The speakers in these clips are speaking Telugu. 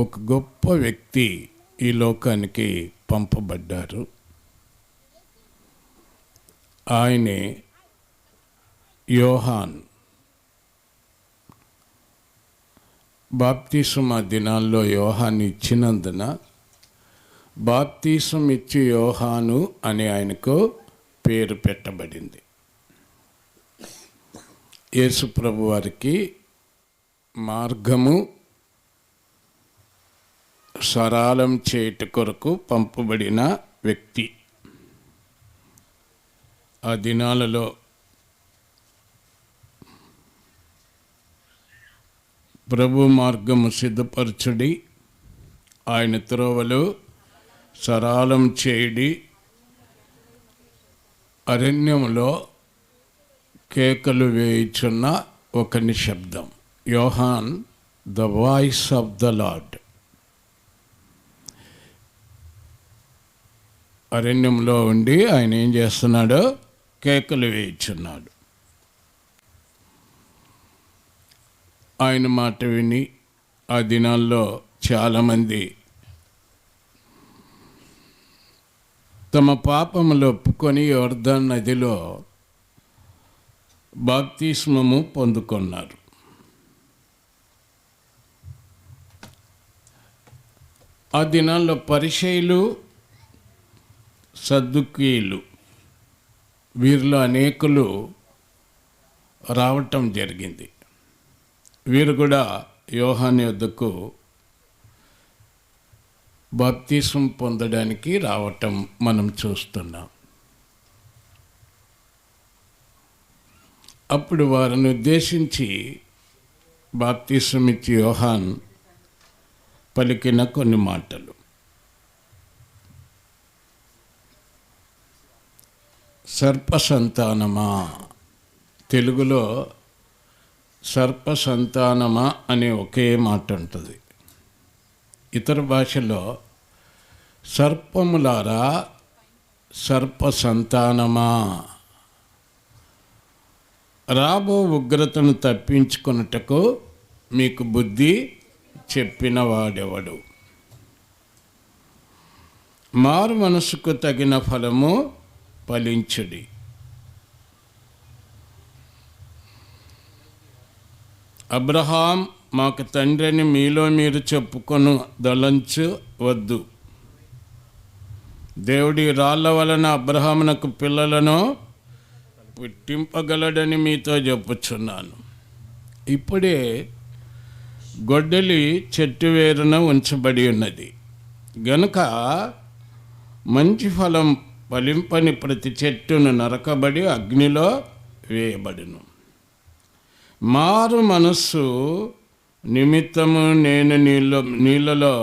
ఒక గొప్ప వ్యక్తి ఈ లోకానికి పంపబడ్డారు. ఆయనే యోహాన్. బాప్తిస్మ దినాల్లో యోహాను ఇచ్చినందున బాప్తిస్మ ఇచ్చి యోహాను అని ఆయనకు పేరు పెట్టబడింది. యేసు ప్రభు వారికి మార్గము సరళం చేయుట కొరకు పంపబడిన వ్యక్తి. ఆ దినాలలో ప్రభు మార్గము సిద్ధపరచుడి, ఆయన త్రోవలు సరళం చేయుడి, అరణ్యములో కేకలు వేయుచున్న ఒక నిశ్శబ్దం. Yohan the voice of the lord. అరణ్యంలో ఉండి ఆయన ఏం చేస్తున్నాడో కేకలు వేయుచున్నాడు. ఆయన మాట విని ఆ దినాల్లో చాలామంది తమ పాపములు ఒప్పుకొని యోర్దాను నదిలో బాప్తిస్మము పొందుకున్నారు. ఆ దినాల్లో పరిసయ్యులు, సద్దూకీయులు వీరిలో అనేకులు రావటం జరిగింది. వీరు కూడా యోహాను యొద్దకు బాప్తిస్మం పొందడానికి రావటం మనం చూస్తున్నాం. అప్పుడు వారిని ఉద్దేశించి బాప్తిస్మం ఇచ్చి యోహాన్ పలికిన కొన్ని మాటలు. సర్ప సంతానమా, తెలుగులో సర్ప సంతానమా అనే ఒకే మాట ఉంటుంది. ఇతర భాషలో సర్పములారా, సర్ప సంతానమా, రాబో ఉగ్రతను తప్పించుకొనుటకు మీకు బుద్ధి చెప్పిన వాడెవడు? మారు మనసుకు తగిన ఫలము ఫలించుడి. అబ్రహాం మాకు తండ్రిని మీలో మీరు చెప్పుకొను దలంచు వద్దు. దేవుడి రాళ్ళ వలన అబ్రహామునకు పిల్లలను పుట్టింపగలడని మీతో చెప్పుచున్నాను. ఇప్పుడే గొడ్డలి చెట్టు వేరున ఉంచబడి ఉన్నది గనుక మంచి ఫలం ఫలింపని ప్రతి చెట్టును నరకబడి అగ్నిలో వేయబడును. మారు మనస్సు నిమిత్తము నేను నీళ్ళలో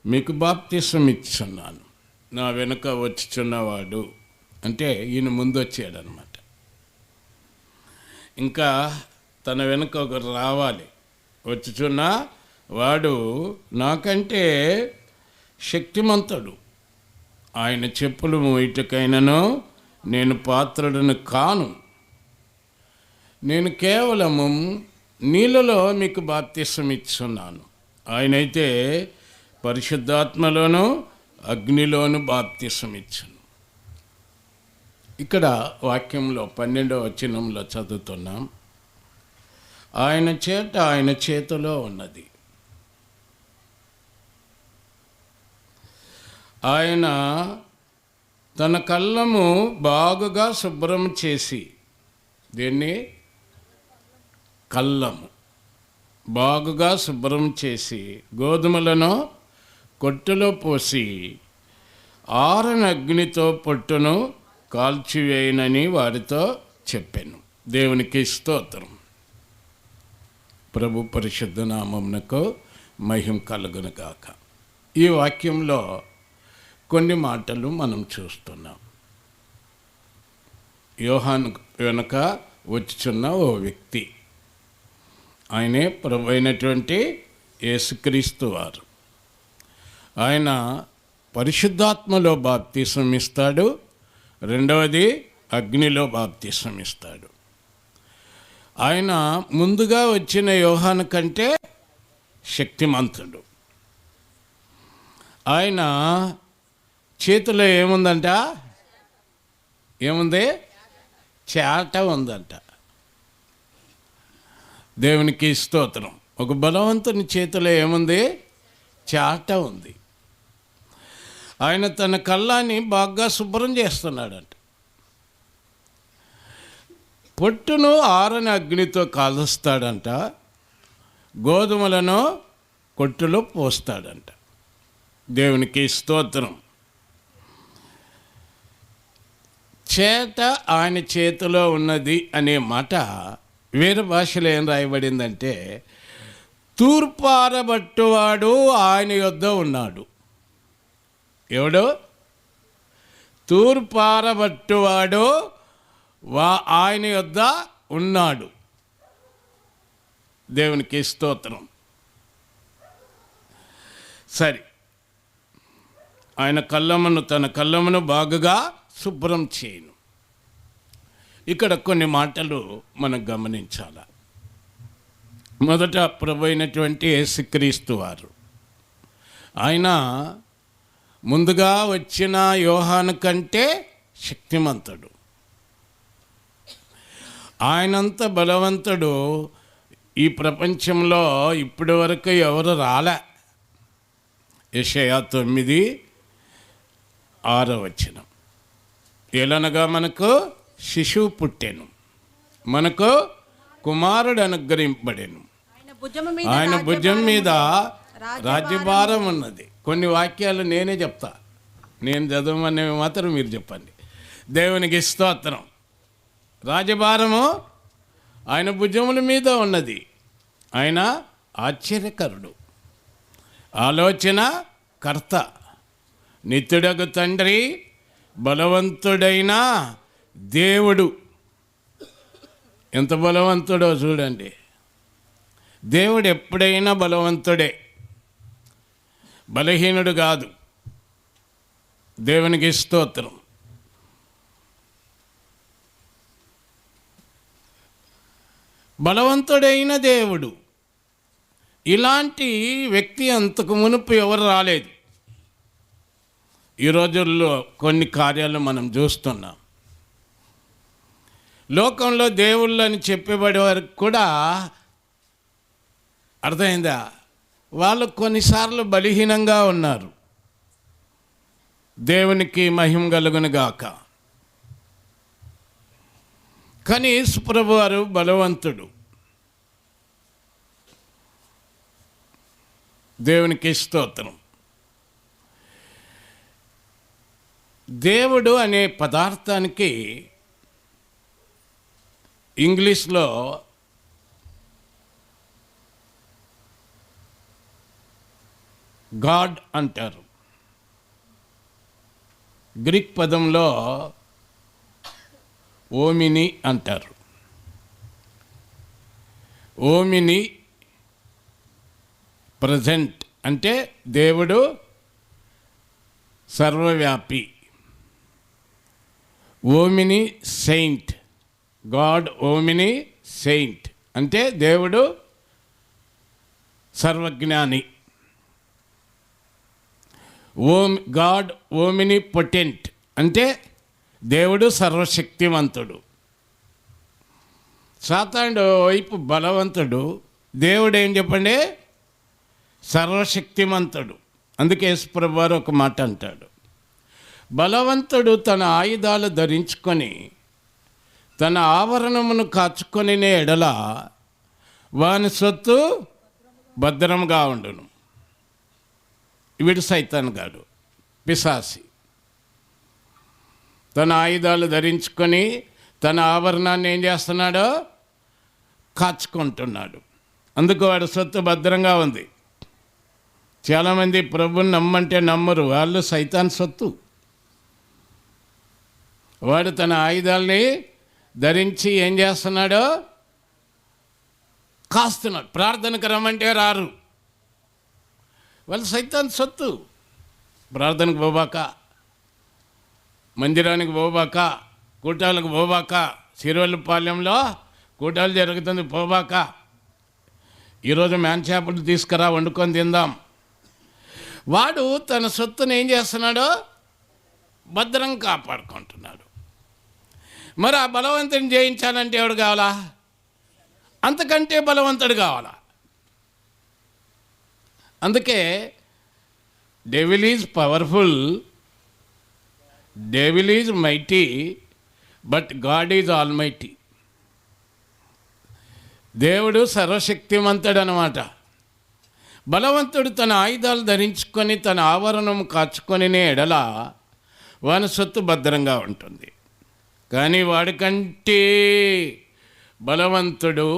మీకు బాప్తిస్మం ఇచ్చున్నాను. నా వెనుక వచ్చుచున్నవాడు, అంటే ఈయన ముందు వచ్చాడనమాట. ఇంకా తన వెనుక ఒకరు రావాలి. వచ్చుచున్న వాడు నాకంటే శక్తిమంతుడు. ఆయన చెప్పులు మోయుటకైనను నేను పాత్రుడను కాను. నేను కేవలము నీళ్ళలో మీకు బాప్తిస్మం ఇస్తున్నాను. ఆయనైతే పరిశుద్ధాత్మలోను అగ్నిలోను బాప్తిస్మం ఇచ్చును. ఇక్కడ వాక్యంలో 12వ వచనంలో చదువుతున్నాం. ఆయన చేతిలో ఉన్నది. ఆయన తన కళ్ళము బాగుగా శుభ్రం చేసి, దీన్ని కళ్ళము బాగుగా శుభ్రం చేసి గోధుమలను కొట్టులో పోసి ఆరని అగ్నితో పొట్టును కాల్చివేయనని వారితో చెప్పాను. దేవునికి స్తోత్రం. ప్రభు పరిశుద్ధ నామమునకు మహిమ కలుగును గాక. ఈ వాక్యంలో కొన్ని మాటలు మనం చూస్తున్నాం. యోహాను వెనుక వచ్చుచున్న ఓ వ్యక్తి, ఆయనే ప్రభు అయినటువంటి యేసుక్రీస్తు వారు. ఆయన పరిశుద్ధాత్మలో బాప్తిస్మం ఇస్తాడు, రెండవది అగ్నిలో బాప్తిస్మం ఇస్తాడు. ఆయన ముందుగా వచ్చిన యోహాను కంటే శక్తిమంతుడు. ఆయన చేతిలో ఏముందంట? ఏముంది? చేట ఉందంట. దేవునికి స్తోత్రం. ఒక బలవంతుని చేతిలో ఏముంది? చేట ఉంది. ఆయన తన కళ్ళాన్ని బాగా శుభ్రం చేస్తున్నాడంట. పొట్టును ఆరని అగ్నితో కాలుస్తాడంట, గోధుమలను కొట్టులో పోస్తాడంట. దేవునికి స్తోత్రం. చేట ఆయన చేతిలో ఉన్నది అనే మాట వేరే భాషలో ఏం రాయబడిందంటే, తూర్పారబట్టువాడు ఆయన యొద్ద ఉన్నాడు. ఎవడు? తూర్పారబట్టువాడు ఆయన యొద్ద ఉన్నాడు. దేవునికి స్తోత్రం. సరే, ఆయన తన కళ్ళమును బాగుగా శుభ్రం చేయను. ఇక్కడ కొన్ని మాటలు మనం గమనించాలి. మొదట ప్రభు అయినటువంటి యేసుక్రీస్తు వారు, ఆయన ముందుగా వచ్చిన యోహాను కంటే శక్తిమంతుడు. ఆయనంత బలవంతుడు ఈ ప్రపంచంలో ఇప్పటి వరకు ఎవరు రాలే. యెషయా 9:6 ఎలనగా మనకు శిశువు పుట్టెను, మనకు కుమారుడు అనుగ్రహింపబడెను, ఆయన భుజం మీద రాజ్యభారం ఉన్నది. కొన్ని వాక్యాలు నేనే చెప్తా, నేను చదవమనేవి మాత్రం మీరు చెప్పండి. దేవునికి స్తోత్రం. రాజభారము ఆయన భుజముల మీద ఉన్నది. ఆయన ఆశ్చర్యకరుడు, ఆలోచన కర్త, నిత్యుడగు తండ్రి, బలవంతుడైన దేవుడు. ఎంత బలవంతుడో చూడండి. దేవుడు ఎప్పుడైనా బలవంతుడే, బలహీనుడు కాదు. దేవునికి స్తోత్రం. బలవంతుడైన దేవుడు. ఇలాంటి వ్యక్తి అంతకు మునుపు ఎవరు రాలేదు. ఈ రోజుల్లో కొన్ని కార్యాలు మనం చూస్తున్నాం. లోకంలో దేవుళ్ళు అని చెప్పబడే వరకు కూడా అర్థమైందా, వాళ్ళు కొన్నిసార్లు బలహీనంగా ఉన్నారు. దేవునికి మహిమ కలుగును గాక. కానీ యేసుప్రభు వారు బలవంతుడు. దేవునికి స్తోత్రం. దేవుడు అనే పదార్థానికి ఇంగ్లీష్లో గాడ్ అంటారు. గ్రీక్ పదంలో ఓమిని అంటారు. ఓమిని ప్రజెంట్ అంటే దేవుడు సర్వవ్యాపి. Omni Saint, God omni Saint అంటే దేవుడు సర్వజ్ఞాని. గాడ్ ఓమిని పొటెంట్ అంటే దేవుడు సర్వశక్తివంతుడు. సాతానుడు వైపు బలవంతుడు, దేవుడు ఏం చెప్పండి? సర్వశక్తిమంతుడు. అందుకే యేసుప్రభు వారు ఒక మాట అంటాడు, బలవంతుడు తన ఆయుధాలు ధరించుకొని తన ఆవరణమును కాచుకొని ఎడల వాని సొత్తు భద్రంగా ఉండును. వీడు సైతాను గాడు, పిశాసి. తన ఆయుధాలు ధరించుకొని తన ఆభరణాన్ని ఏం చేస్తున్నాడో కాచుకుంటున్నాడు. అందుకు వాడు సొత్తు భద్రంగా ఉంది. చాలామంది ప్రభుని నమ్మంటే నమ్మరు, వాళ్ళు సైతాన్ సొత్తు. వాడు తన ఆయుధాలని ధరించి ఏం చేస్తున్నాడో కాస్తున్నాడు. ప్రార్థనకు రమ్మంటే రారు, వాళ్ళు సైతాన్ సొత్తు. ప్రార్థనకు పోబాక, మందిరానికి పోబాక, కూటాలకు పోబాక, సిరువల్లిపాలెంలో కూటాలు జరుగుతుంది పోబాక, ఈరోజు మ్యాన్ చేపలు తీసుకురా వండుకొని తిందాం. వాడు తన సొత్తును ఏం చేస్తున్నాడో భద్రం కాపాడుకుంటున్నాడు. మరి ఆ బలవంతుని జయించాలంటే ఎవడు కావాలా? అంతకంటే బలవంతుడు కావాలా. అందుకే devil is powerful, devil is mighty, but God is almighty. దేవుడు సర్వశక్తిమంతుడు అన్నమాట. బలవంతుడు తన ఆయుధాలు ధరించుకొని తన ఆవరణం కాచుకొని ఎడల వాని సొత్తు భద్రంగా ఉంటుంది. కానీ వాడికంటే బలవంతుడు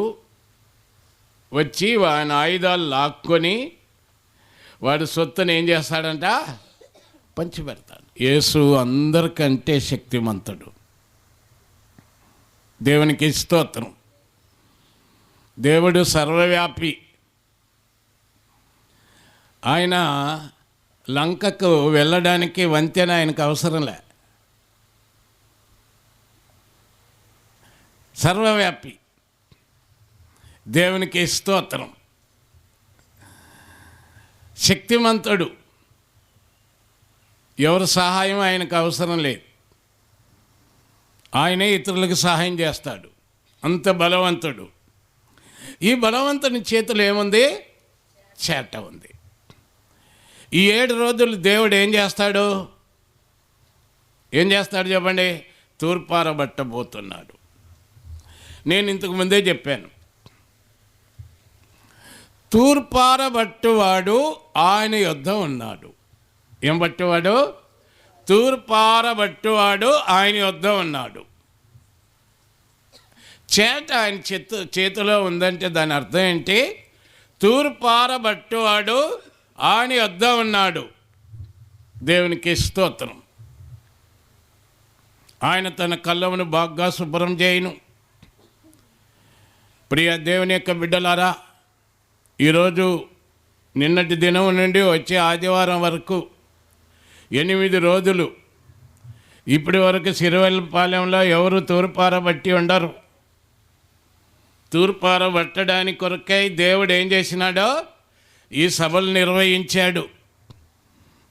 వచ్చి వాని ఆయుధాలు లాక్కొని వాడి సొత్తుని ఏం చేస్తాడంట? పంచిపెడతాడు. యేసు అందరికంటే శక్తిమంతుడు. దేవునికి స్తోత్రం. దేవుడు సర్వవ్యాపి. ఆయన లంకకు వెళ్ళడానికి వంతెన ఆయనకు అవసరంలే. సర్వవ్యాపి. దేవునికి స్తోత్రం. శక్తిమంతుడు. ఎవరి సహాయం ఆయనకు అవసరం లేదు. ఆయనే ఇతరులకు సహాయం చేస్తాడు. అంత బలవంతుడు. ఈ బలవంతుని చేతిలో ఏముంది? చేట ఉంది. ఈ 7 రోజులు దేవుడు ఏం చేస్తాడు? ఏం చేస్తాడు చెప్పండి? తూర్పారబట్టబోతున్నాడు. నేను ఇంతకు ముందే చెప్పాను, తూర్పారబట్టువాడు ఆయన యొద్ద ఉన్నాడు. ఏం బట్టువాడు? తూర్పారబట్టువాడు ఆయన యొద్ద ఉన్నాడు. చేట ఆయన చేతిలో ఉందంటే దాని అర్థం ఏంటి? తూర్పారబట్టువాడు ఆయన యొద్ద ఉన్నాడు. దేవునికి స్తోత్రం. ఆయన తన కళ్ళమును బాగా శుభ్రం చేయును. ప్రియ దేవుని యొక్క బిడ్డలారా, ఈరోజు నిన్నటి దినం నుండి వచ్చే ఆదివారం వరకు 8 రోజులు ఇప్పటి వరకు సిరివెల్లపాలెంలో ఎవరు తూర్పారబట్టి ఉండరు. తూర్పారబట్టడానికి కొరకై దేవుడు ఏం చేసినాడో ఈ సభలు నిర్వహించాడు.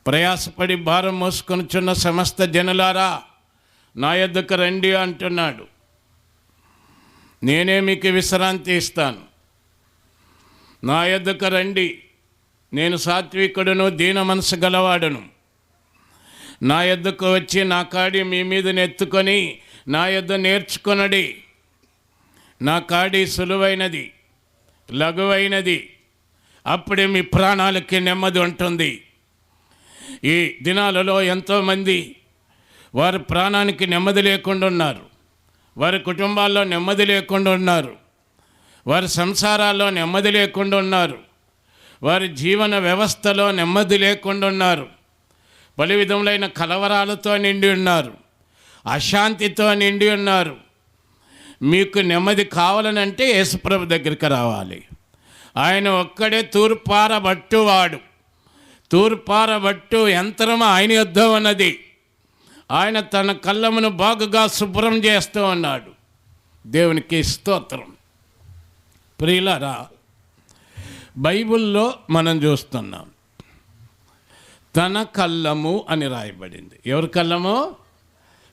ప్రయాసపడి భారం మోసుకొనిచున్న సమస్త జనులారా నా యొద్దకు రండి అంటున్నాడు. నేనే మీకు విశ్రాంతి ఇస్తాను. నా యొద్దకు రండి, నేను సాత్వికుడును దీన మనసు గలవాడును. నా యొద్దకు వచ్చి నా కాడి మీ మీద నెత్తుకొని నా యొద్ద నేర్చుకొనడి. నా కాడి సులువైనది, లఘువైనది, అప్పుడే మీ ప్రాణాలకి నెమ్మది ఉంటుంది. ఈ దినాలలో ఎంతోమంది వారి ప్రాణానికి నెమ్మది లేకుండా ఉన్నారు. వారి కుటుంబాల్లో నెమ్మది లేకుండా ఉన్నారు. వారి సంసారాల్లో నెమ్మది లేకుండా ఉన్నారు. వారి జీవన వ్యవస్థలో నెమ్మది లేకుండా ఉన్నారు. పలు విధములైన కలవరాలతో నిండి ఉన్నారు. అశాంతితో నిండి ఉన్నారు. మీకు నెమ్మది కావాలనంటే యేసుప్రభు దగ్గరికి రావాలి. ఆయన ఒక్కడే తూర్పారబట్టువాడు. తూర్పారబట్టు యంత్రం ఆయన యొద్ద ఉన్నది. ఆయన తన కళ్ళమును బాగుగా శుభ్రం చేస్తూ ఉన్నాడు. దేవునికి స్తోత్రం. ప్రియులారా, బైబిల్లో మనం చూస్తున్నాం తన కళ్ళము అని రాయబడింది. ఎవరి కళ్ళము?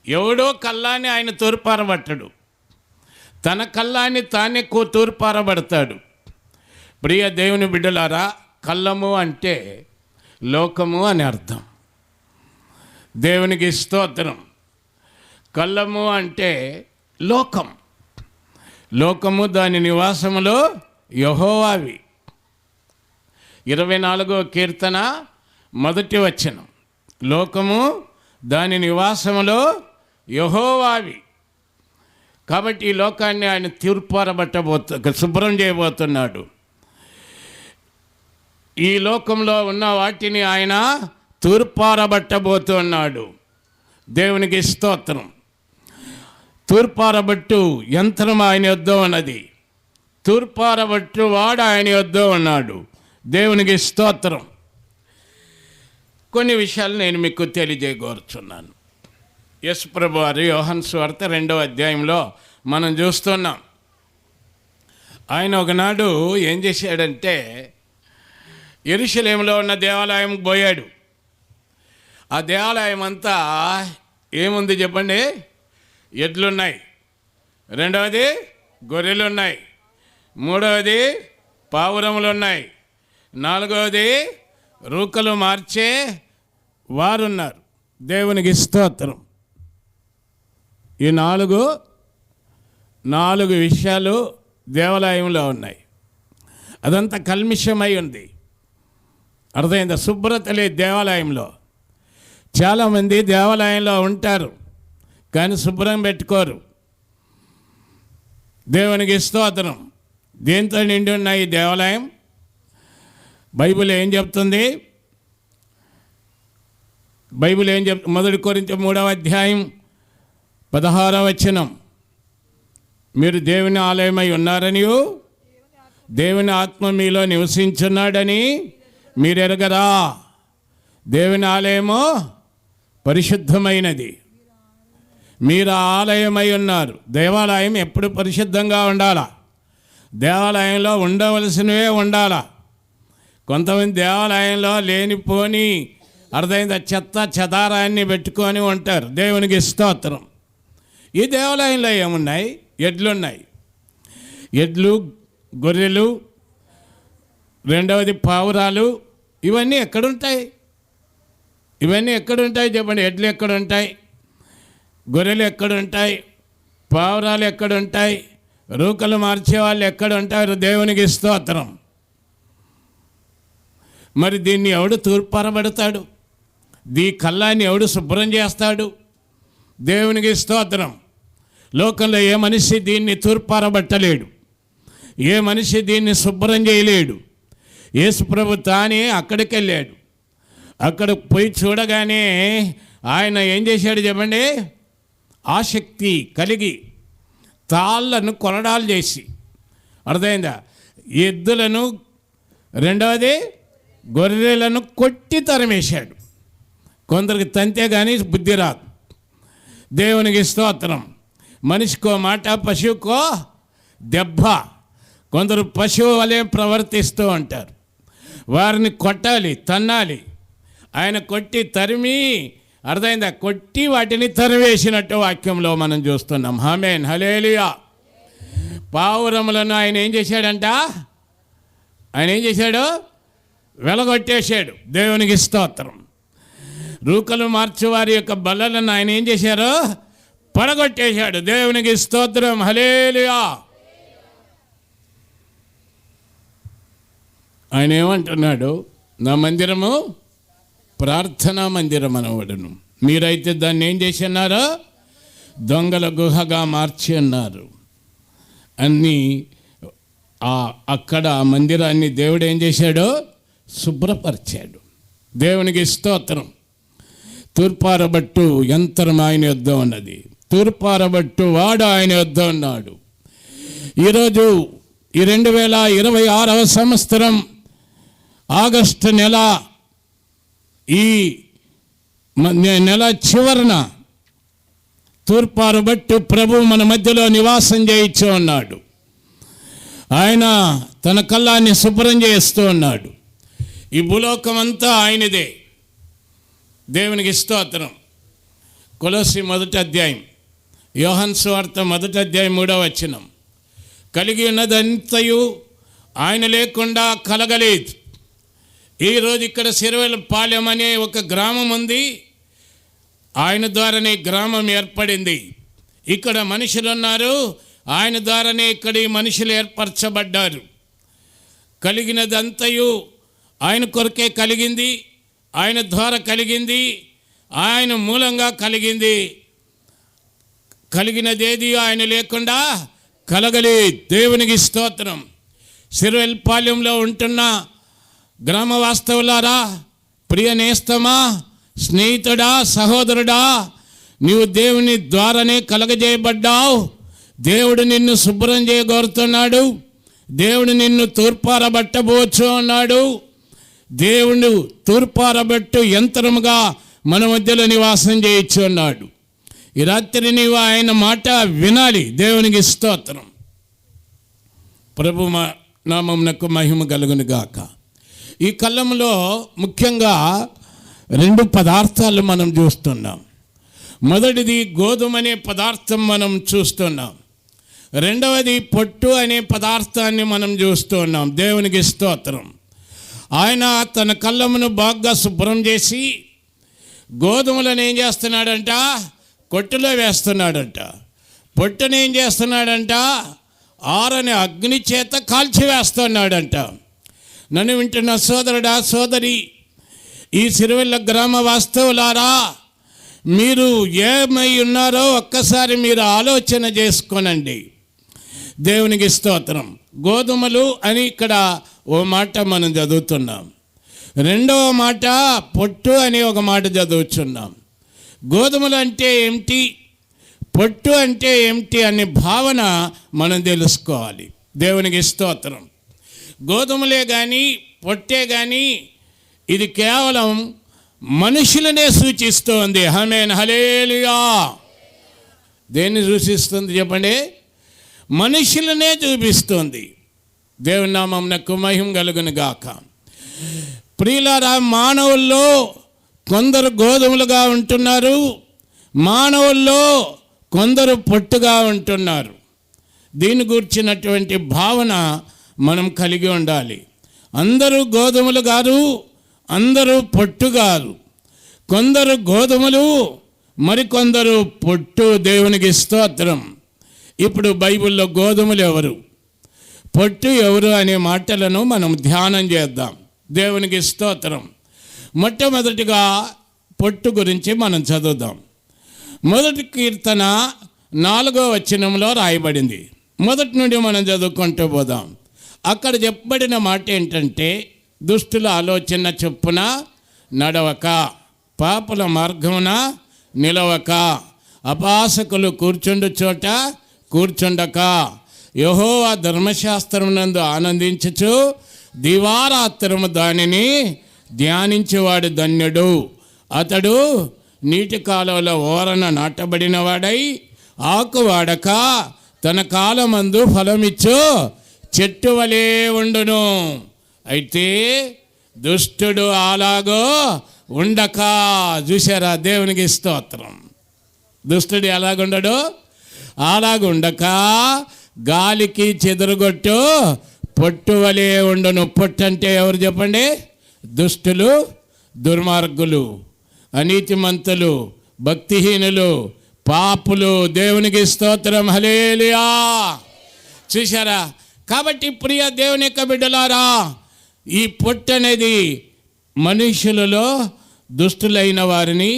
ఎవడో కళ్ళాన్ని ఆయన తూర్పారబట్టడు. తన కళ్ళాన్ని తానే తూర్పారబడతాడు. ప్రియ దేవుని బిడ్డలారా, కళ్ళము అంటే లోకము అని అర్థం. దేవునికి స్తోత్రం. కళ్ళము అంటే లోకం. లోకము దాని నివాసములో యెహోవావి. 24వ కీర్తన 1వ వచనం. లోకము దాని నివాసములో యెహోవావి. కాబట్టి ఈ లోకాన్ని ఆయన శుభ్రం చేయబోతున్నాడు. ఈ లోకంలో ఉన్న వాటిని ఆయన తూర్పారబట్టబోతున్నాడు. దేవునికి స్తోత్రం. తూర్పారబట్టు యంత్రం ఆయన యొద్ద ఉన్నది. తూర్పారబట్టు వాడు ఆయన యొద్ద ఉన్నాడు. దేవునికి స్తోత్రం. కొన్ని విషయాలు నేను మీకు తెలియజేయగోరుచున్నాను. యేసుప్రభు వారు యోహాను సువార్త 2వ అధ్యాయంలో మనం చూస్తున్నాం. ఆయన ఒకనాడు ఏం చేశాడంటే యెరూషలేములో ఉన్న దేవాలయం పోయాడు. ఆ దేవాలయం అంతా ఏముంది చెప్పండి? ఎడ్లున్నాయి, రెండవది గొర్రెలు ఉన్నాయి, మూడవది పావురములు ఉన్నాయి, నాలుగవది రూకలు మార్చే వారున్నారు. దేవునికి స్తోత్రం. ఈ నాలుగు విషయాలు దేవాలయంలో ఉన్నాయి. అదంతా కల్మిషమై ఉంది. అర్థమైందా? శుభ్రత లేదు దేవాలయంలో. చాలామంది దేవాలయంలో ఉంటారు కానీ శుభ్రం పెట్టుకోరు. దేవునికి స్తోత్రం. దేంతో నిండి ఉన్నాయి ఈ దేవాలయం? బైబిల్ ఏం చెప్తుంది? బైబిల్ ఏం చెప్తుంది? 1 కొరింథీ 3వ అధ్యాయం 16వ వచనం, మీరు దేవుని ఆలయమై ఉన్నారనియు దేవుని ఆత్మ మీలో నివసించున్నాడని మీరు ఎరగరా? దేవుని ఆలయము పరిశుద్ధమైనది, మీరు ఆలయమై ఉన్నారు. దేవాలయం ఎప్పుడు పరిశుద్ధంగా ఉండాలా? దేవాలయంలో ఉండవలసినవే ఉండాలా? కొంతమంది దేవాలయంలో లేనిపోని అర్థమైంది చెత్త చెదారాన్ని పెట్టుకొని ఉంటారు. దేవునికి స్తోత్రం. ఈ దేవాలయంలో ఏమున్నాయి? ఎడ్లున్నాయి, ఎడ్లు, గొర్రెలు, రెండవది పావురాలు. ఇవన్నీ ఎక్కడుంటాయి? ఇవన్నీ ఎక్కడుంటాయి చెప్పండి? ఎడ్లు ఎక్కడుంటాయి? గొర్రెలు ఎక్కడుంటాయి? పావురాలు ఎక్కడుంటాయి? రూకలు మార్చే వాళ్ళు ఎక్కడుంటారు? దేవునికి స్తోత్రం. మరి దీన్ని ఎవడు తూర్పారబడతాడు? దీ కళ్ళాన్ని ఎవడు శుభ్రం చేస్తాడు? దేవునికి స్తోత్రం. లోకంలో ఏ మనిషి దీన్ని తూర్పారబట్టలేడు, ఏ మనిషి దీన్ని శుభ్రం చేయలేడు. యేసుప్రభు తానే అక్కడికి వెళ్ళాడు. అక్కడ పోయి చూడగానే ఆయన ఏం చేశాడు చెప్పండి? ఆసక్తి కలిగి తాళ్ళను కొనడాలు చేసి, అర్థమైందా, ఎద్దులను, రెండవది గొర్రెలను కొట్టి తరిమేశాడు. కొందరికి తంతే కానీ బుద్ధి రాదు. దేవునికి స్తోత్రం. మనిషికో మాట, పశువుకో దెబ్బ. కొందరు పశువు వలె ప్రవర్తిస్తూ ఉంటారు. వారిని కొట్టాలి, తన్నాలి. ఆయన కొట్టి తరిమి, అర్థమైందా, కొట్టి వాటిని తరివేసినట్టు వాక్యంలో మనం చూస్తున్నాం. ఆమేన్, హల్లెలూయా. పావురములను ఆయన ఏం చేశాడంట? ఆయన ఏం చేశాడు? వెలగొట్టేశాడు. దేవునికి స్తోత్రం. రూకలు మార్చువారి యొక్క బల్లలను ఆయన ఏం చేశారు? పడగొట్టేశాడు. దేవునికి స్తోత్రం, హల్లెలూయా. ఆయన ఏమంటున్నాడు? నా మందిరము ప్రార్థనా మందిరం అనవడును, మీరైతే దాన్ని ఏం చేసి అన్నారో? దొంగల గుహగా మార్చి అన్నారు. అన్నీ అక్కడ ఆ మందిరాన్ని దేవుడు ఏం చేశాడో? శుభ్రపరిచాడు. దేవునికి స్తోత్రం. తూర్పారబట్టు యంత్రం ఆయన యొద్ద ఉన్నది, తూర్పారబట్టు వాడు ఆయన యొద్ద ఉన్నాడు. ఈరోజు ఈ 2026వ సంవత్సరం ఆగస్టు నెల, ఈ నెల చివరన తూర్పారబట్టు ప్రభు మన మధ్యలో నివాసం చేయించు ఉన్నాడు. ఆయన తన కళ్ళాన్ని శుభ్రం చేస్తూ ఉన్నాడు. ఈ భూలోకం అంతా ఆయనదే. దేవునికి స్తోత్రం. కొలస్సీ 1వ అధ్యాయం, యోహాను సువార్త 1వ అధ్యాయం 3వ వచనం, కలిగి ఉన్నదంతయు ఆయన లేకుండా కలగలేదు. ఈరోజు ఇక్కడ సిరవెలపాలెం అనే ఒక గ్రామం ఉంది. ఆయన ద్వారానే గ్రామం ఏర్పడింది. ఇక్కడ మనుషులు ఉన్నారు. ఆయన ద్వారానే ఇక్కడ ఈ మనుషులు ఏర్పరచబడ్డారు. కలిగినదంతయు ఆయన కొరకే కలిగింది, ఆయన ద్వారా కలిగింది, ఆయన మూలంగా కలిగింది. కలిగినదేది ఆయన లేకుండా కలగలే. దేవునికి స్తోత్రం. సిరవెలపాలెంలో ఉంటున్న గ్రామ వాస్తవులారా, ప్రియ నేస్తమా, స్నేహితుడా, సహోదరుడా, నీవు దేవుని ద్వారానే కలగజేయబడ్డావు. దేవుడు నిన్ను శుభ్రం చేయగోరుతున్నాడు. దేవుడు నిన్ను తూర్పారబట్టబోచు అన్నాడు. దేవుడు తూర్పారబట్టు యంత్రముగా మన మధ్యలో నివాసం చేయొచ్చు అన్నాడు. ఈ రాత్రి నీవు ఆయన మాట వినాలి. దేవునికి స్తోత్రం. ప్రభు నామమునకు మహిమ కలుగును గాక. ఈ కళ్ళంలో ముఖ్యంగా 2 పదార్థాలు మనం చూస్తున్నాం. మొదటిది గోధుమ అనే పదార్థం మనం చూస్తున్నాం. రెండవది పొట్టు అనే పదార్థాన్ని మనం చూస్తున్నాం. దేవునికి స్తోత్రం. ఆయన తన కళ్ళమును బాగా శుభ్రం చేసి గోధుమలను ఏం చేస్తున్నాడంట? కొట్టులో వేస్తున్నాడంట. పొట్టును ఏం చేస్తున్నాడంట? ఆరని అగ్ని చేత కాల్చివేస్తున్నాడంట. నన్ను వింటున్న సోదరుడా, సోదరి, ఈ సిరివెల్ల గ్రామ వాస్తవులారా, మీరు ఏమై ఉన్నారో ఒక్కసారి మీరు ఆలోచన చేసుకోనండి. దేవునికి స్తోత్రం. గోధుమలు అని ఇక్కడ ఓ మాట మనం చదువుతున్నాం. రెండవ మాట పొట్టు అని ఒక మాట చదువుతున్నాం. గోధుమలు అంటే ఏమిటి, పొట్టు అంటే ఏమిటి అనే భావన మనం తెలుసుకోవాలి. దేవునికి స్తోత్రం. గోధుమలే కానీ పొట్టే కానీ ఇది కేవలం మనుషులనే సూచిస్తోంది. ఆమేన్, హల్లెలూయా. దేన్ని సూచిస్తుంది చెప్పండి? మనుషులనే చూపిస్తుంది. దేవుని నామమునకు మహిమ కలుగును గాక. ప్రియులారా, మానవుల్లో కొందరు గోధుమలుగా ఉంటున్నారు, మానవుల్లో కొందరు పొట్టుగా ఉంటున్నారు. దీని గురించినటువంటి భావన మనం కలిగి ఉండాలి. అందరూ గోధుమలు గారు, అందరూ పొట్టు గారు. కొందరు గోధుమలు, మరికొందరు పొట్టు. దేవునికి స్తోత్రం. ఇప్పుడు బైబిల్లో గోధుమలు ఎవరు, పొట్టు ఎవరు అనే మాటలను మనం ధ్యానం చేద్దాం. దేవునికి స్తోత్రం. మొట్టమొదటిగా పొట్టు గురించి మనం చదువుదాం. మొదటి కీర్తన 4వ వచనంలో రాయబడింది. మొదటి నుండి మనం చదువుకుంటూ పోదాం. అక్కడ చెప్పబడిన మాట ఏంటంటే, దుష్టుల ఆలోచన చొప్పున నడవక, పాపుల మార్గమున నిలవక, అపాసకులు కూర్చుండు చోట కూర్చుండక, యెహోవా ధర్మశాస్త్రమునందు ఆనందించుచు దివారాత్రము దానిని ధ్యానించేవాడు ధన్యుడు. అతడు నీటి కాలువల ఓరన నాటబడిన వాడై ఆకు వాడక తన కాలమందు ఫలమిచ్చు చెట్టు వలె ఉండును. అయితే దుష్టుడు అలాగో ఉండక. చూసారా? దేవునికి స్తోత్రం. దుష్టుడు ఎలాగుండడు? అలాగుండక గాలికి చెదరగొట్టు పొట్టు వలె ఉండును. పొట్టు అంటే ఎవరు చెప్పండి? దుష్టులు, దుర్మార్గులు, అనీతిమంతులు, భక్తిహీనులు, పాపులు. దేవునికి స్తోత్రం, హల్లెలూయా. చూశారా? కాబట్టి ప్రియ దేవుని యొక్క బిడ్డలారా, ఈ పొట్టు అనేది మనుషులలో దుష్టులైన వారిని,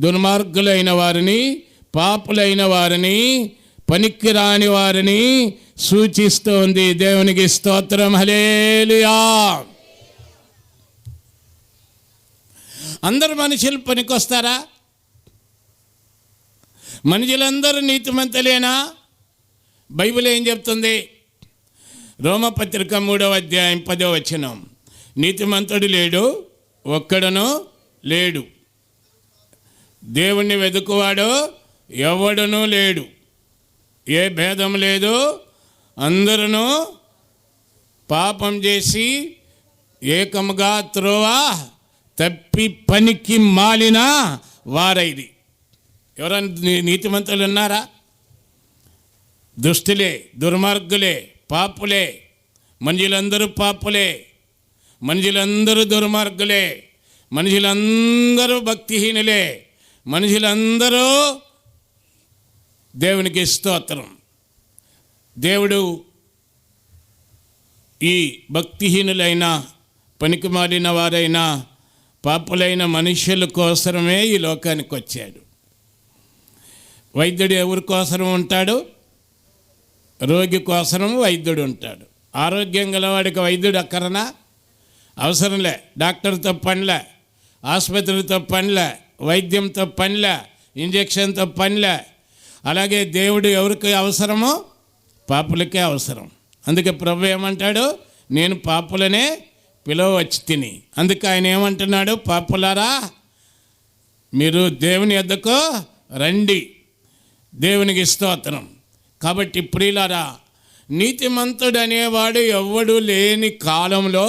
దుర్మార్గులైన వారిని, పాపులైన వారిని, పనికిరాని వారిని సూచిస్తోంది. దేవునికి స్తోత్రం, హల్లెలూయా. అందరు మనుషులు పనికొస్తారా? మనుషులందరూ నీతిమంతులేనా? బైబిల్ ఏం చెప్తుంది? రోమపత్రిక 3వ అధ్యాయం 10వ వచనం, నీతిమంతుడు లేడు, ఒక్కడును లేడు, దేవుణ్ణి వెతుకువాడు ఎవడునూ లేడు, ఏ భేదం లేదు, అందరూ పాపం చేసి ఏకముగా త్రోవ తప్పి పనికి మాలిన వారైది. ఎవరైనా నీతిమంతులు ఉన్నారా? దుష్టులే, దుర్మార్గులే, పాపులే. మనుషులందరూ పాపులే, మనుషులందరూ దుర్మార్గులే, మనుషులందరూ భక్తిహీనులే, మనుషులందరూ దేవునికి స్తోత్రం. దేవుడు ఈ భక్తిహీనులైన, పనికిమాలిన వారైన, పాపులైన మనుషుల కోసమే ఈ లోకానికి వచ్చాడు. వైద్యుడు ఎవరి కోసం ఉంటాడు? రోగి కోసం వైద్యుడు ఉంటాడు. ఆరోగ్యం గలవాడికి వైద్యుడు అక్కరనా? అవసరంలే. డాక్టర్తో పనిలే, ఆసుపత్రితో పనిలే, వైద్యంతో పనిలే, ఇంజక్షన్తో పనిలే. అలాగే దేవుడు ఎవరికి అవసరమో పాపులకే అవసరం. అందుకే ప్రభు ఏమంటాడు? నేను పాపులనే పిలవచ్చి తిని. అందుకే ఆయన ఏమంటున్నాడు? పాపులారా, మీరు దేవుని యొద్దకు రండి. దేవునికి స్తోత్రం. కాబట్టి ప్రియులారా, నీతిమంతుడు అనేవాడు ఎవ్వడు లేని కాలంలో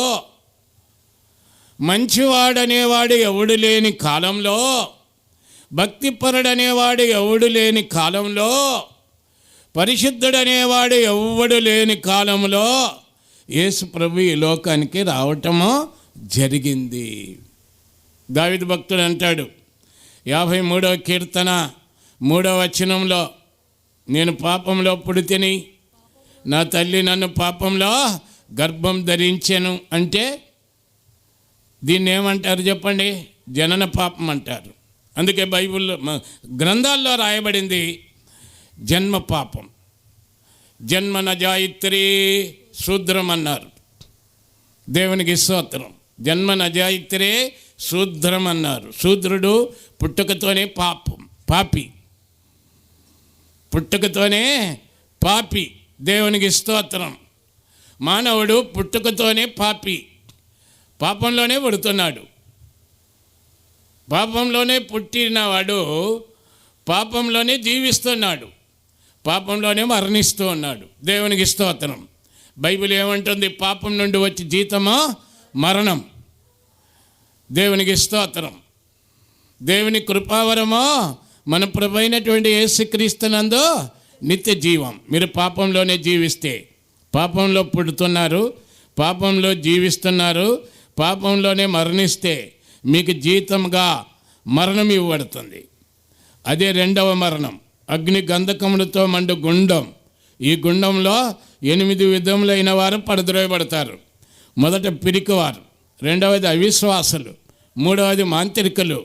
మంచివాడనేవాడు ఎవడు లేని కాలంలో, భక్తిపరుడనేవాడు ఎవడు లేని కాలంలో, పరిశుద్ధుడనేవాడు ఎవడు లేని కాలంలో యేసు ప్రభు ఈ లోకానికి రావటము జరిగింది. దావీదు భక్తుడు అంటాడు 53వ కీర్తన 3వ వచనంలో, నేను పాపంలో పుడితిని, నా తల్లి నన్ను పాపంలో గర్భం ధరించెను. అంటే దీన్ని ఏమంటారు చెప్పండి? జనన పాపం అంటారు. అందుకే బైబిల్లో గ్రంథాల్లో రాయబడింది జన్మ పాపం. జన్మ నజాయిత్రి శూద్రం అన్నారు. దేవునికి స్తోత్రం. జన్మ నజాయిత్రే శూద్రం అన్నారు. శూద్రుడు పుట్టుకతోనే పాపి, పుట్టుకతోనే పాపి. దేవునికి స్తోత్రం. మానవుడు పుట్టుకతోనే పాపి, పాపంలోనే పుడుతున్నాడు. పాపంలోనే పుట్టినవాడు పాపంలోనే జీవిస్తున్నాడు, పాపంలోనే మరణిస్తూ ఉన్నాడు. దేవునికి స్తోత్రం. బైబిల్ ఏమంటుంది? పాపం నుండి వచ్చి జీతమో మరణం. దేవునికి స్తోత్రం. దేవుని కృపావరమో మన ప్రభువైనటువంటి యేసుక్రీస్తునందు నిత్య జీవం. మీరు పాపంలోనే జీవిస్తే, పాపంలో పుడుతున్నారు, పాపంలో జీవిస్తున్నారు, పాపంలోనే మరణిస్తే మీకు జీతంగా మరణం ఇవ్వబడుతుంది. అదే రెండవ మరణం, అగ్ని గంధకములతో మండు గుండం. ఈ గుండంలో 8 విధములైన వారు పడద్రోయబడతారు. మొదట పిరికివారు, రెండవది అవిశ్వాసులు, మూడవది మాంత్రికులు,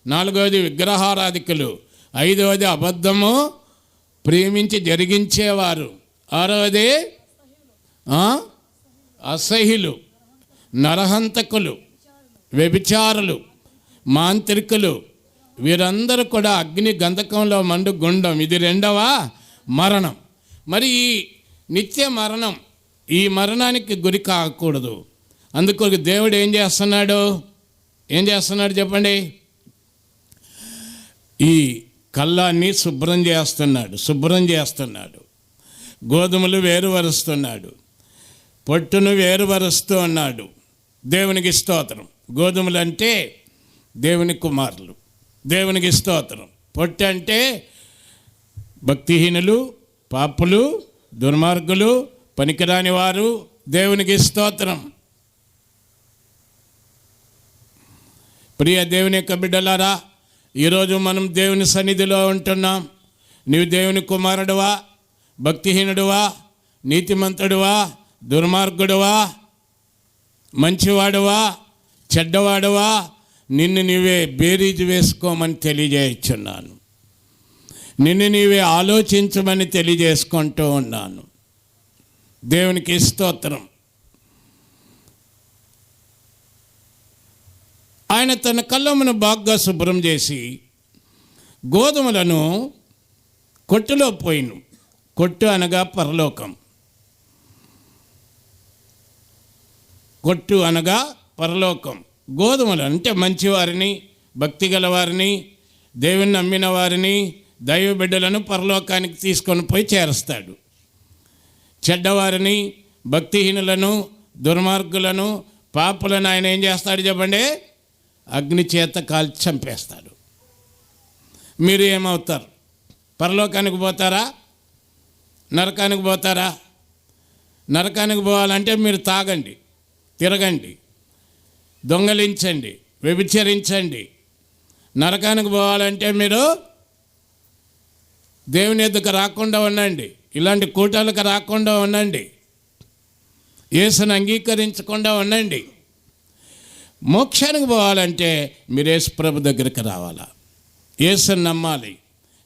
నాలుగవది విగ్రహారాధికులు, ఐదవది అబద్ధము ప్రేమించి జరిగించేవారు, ఆరవది అసహ్యులు, నరహంతకులు, వ్యభిచారులు, మాంత్రికులు. వీరందరూ కూడా అగ్ని గంధకంలో మండు గుండం. ఇది రెండవ మరణం. మరి ఈ నిత్య మరణం, ఈ మరణానికి గురి కాకూడదు. అందుకు దేవుడు ఏం చేస్తున్నాడు చెప్పండి? ఈ కళ్ళాన్ని శుభ్రం చేస్తున్నాడు. గోధుమలు వేరుపరుస్తున్నాడు, పొట్టును వేరుపరుస్తూ ఉన్నాడు. దేవునికి స్తోత్రం. గోధుమలు అంటే దేవుని కుమారులు. దేవునికి స్తోత్రం. పొట్టు అంటే భక్తిహీనులు, పాపులు, దుర్మార్గులు, పనికిరాని వారు. దేవునికి స్తోత్రం. ప్రియ దేవుని యొక్క బిడ్డలారా, ఈరోజు మనం దేవుని సన్నిధిలో ఉంటున్నాం. నీవు దేవుని కుమారుడువా, భక్తిహీనుడువా, నీతిమంతుడువా, దుర్మార్గుడువా, మంచివాడువా, చెడ్డవాడువా, నిన్ను నీవే బేరీజు వేసుకోమని తెలియజేస్తున్నాను. నిన్ను నీవే ఆలోచించమని తెలియజేసుకుంటూ ఉన్నాను. దేవునికి స్తోత్రం. ఆయన తన కళ్ళమును బాగా శుభ్రం చేసి గోధుమలను కొట్టులో పోయిను. కొట్టు అనగా పరలోకం. కొట్టు అనగా పరలోకం. గోధుమలు అంటే మంచివారిని, భక్తి గలవారిని, దేవుని నమ్మిన వారిని, దైవ బిడ్డలను పరలోకానికి తీసుకొని పోయి చేరుస్తాడు. చెడ్డవారిని, భక్తిహీనులను, దుర్మార్గులను, పాపులను ఆయన ఏం చేస్తాడు చెప్పండి? అగ్ని చేత కాల్చి చంపేస్తాడు. మీరు ఏమవుతారు? పరలోకానికి పోతారా? నరకానికి పోతారా? నరకానికి పోవాలంటే మీరు తాగండి, తిరగండి, దొంగలించండి, వ్యభిచరించండి. నరకానికి పోవాలంటే మీరు దేవుని ఎద్దుకు రాకుండా ఉండండి, ఇలాంటి కూటాలకు రాకుండా ఉండండి, యేసును అంగీకరించకుండా ఉండండి. మోక్షానికి పోవాలంటే మీరు యేసు ప్రభు దగ్గరికి రావాలా, యేసుని నమ్మాలి,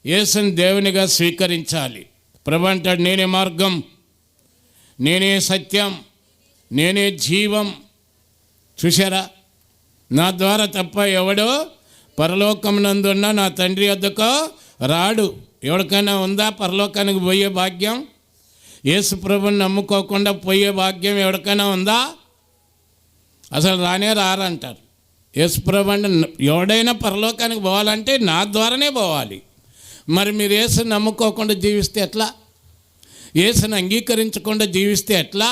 యేసుని దేవునిగా స్వీకరించాలి. ప్రభు అంటాడు, నేనే మార్గం, నేనే సత్యం, నేనే జీవం. చూశారా? నా ద్వారా తప్ప ఎవడో పరలోకమునందున్న నా తండ్రి వద్దకు రాడు. ఎవరికైనా ఉందా పరలోకానికి పోయే భాగ్యం? యేసు ప్రభుని నమ్ముకోకుండా పోయే భాగ్యం ఎవరికైనా ఉందా? అసలు రానే రారంటారు. యేసు ప్రభు అంటే ఎవడైనా పరలోకానికి పోవాలంటే నా ద్వారానే పోవాలి. మరి మీరు యేసుని నమ్ముకోకుండా జీవిస్తే ఎట్లా? యేసుని అంగీకరించకుండా జీవిస్తే ఎట్లా?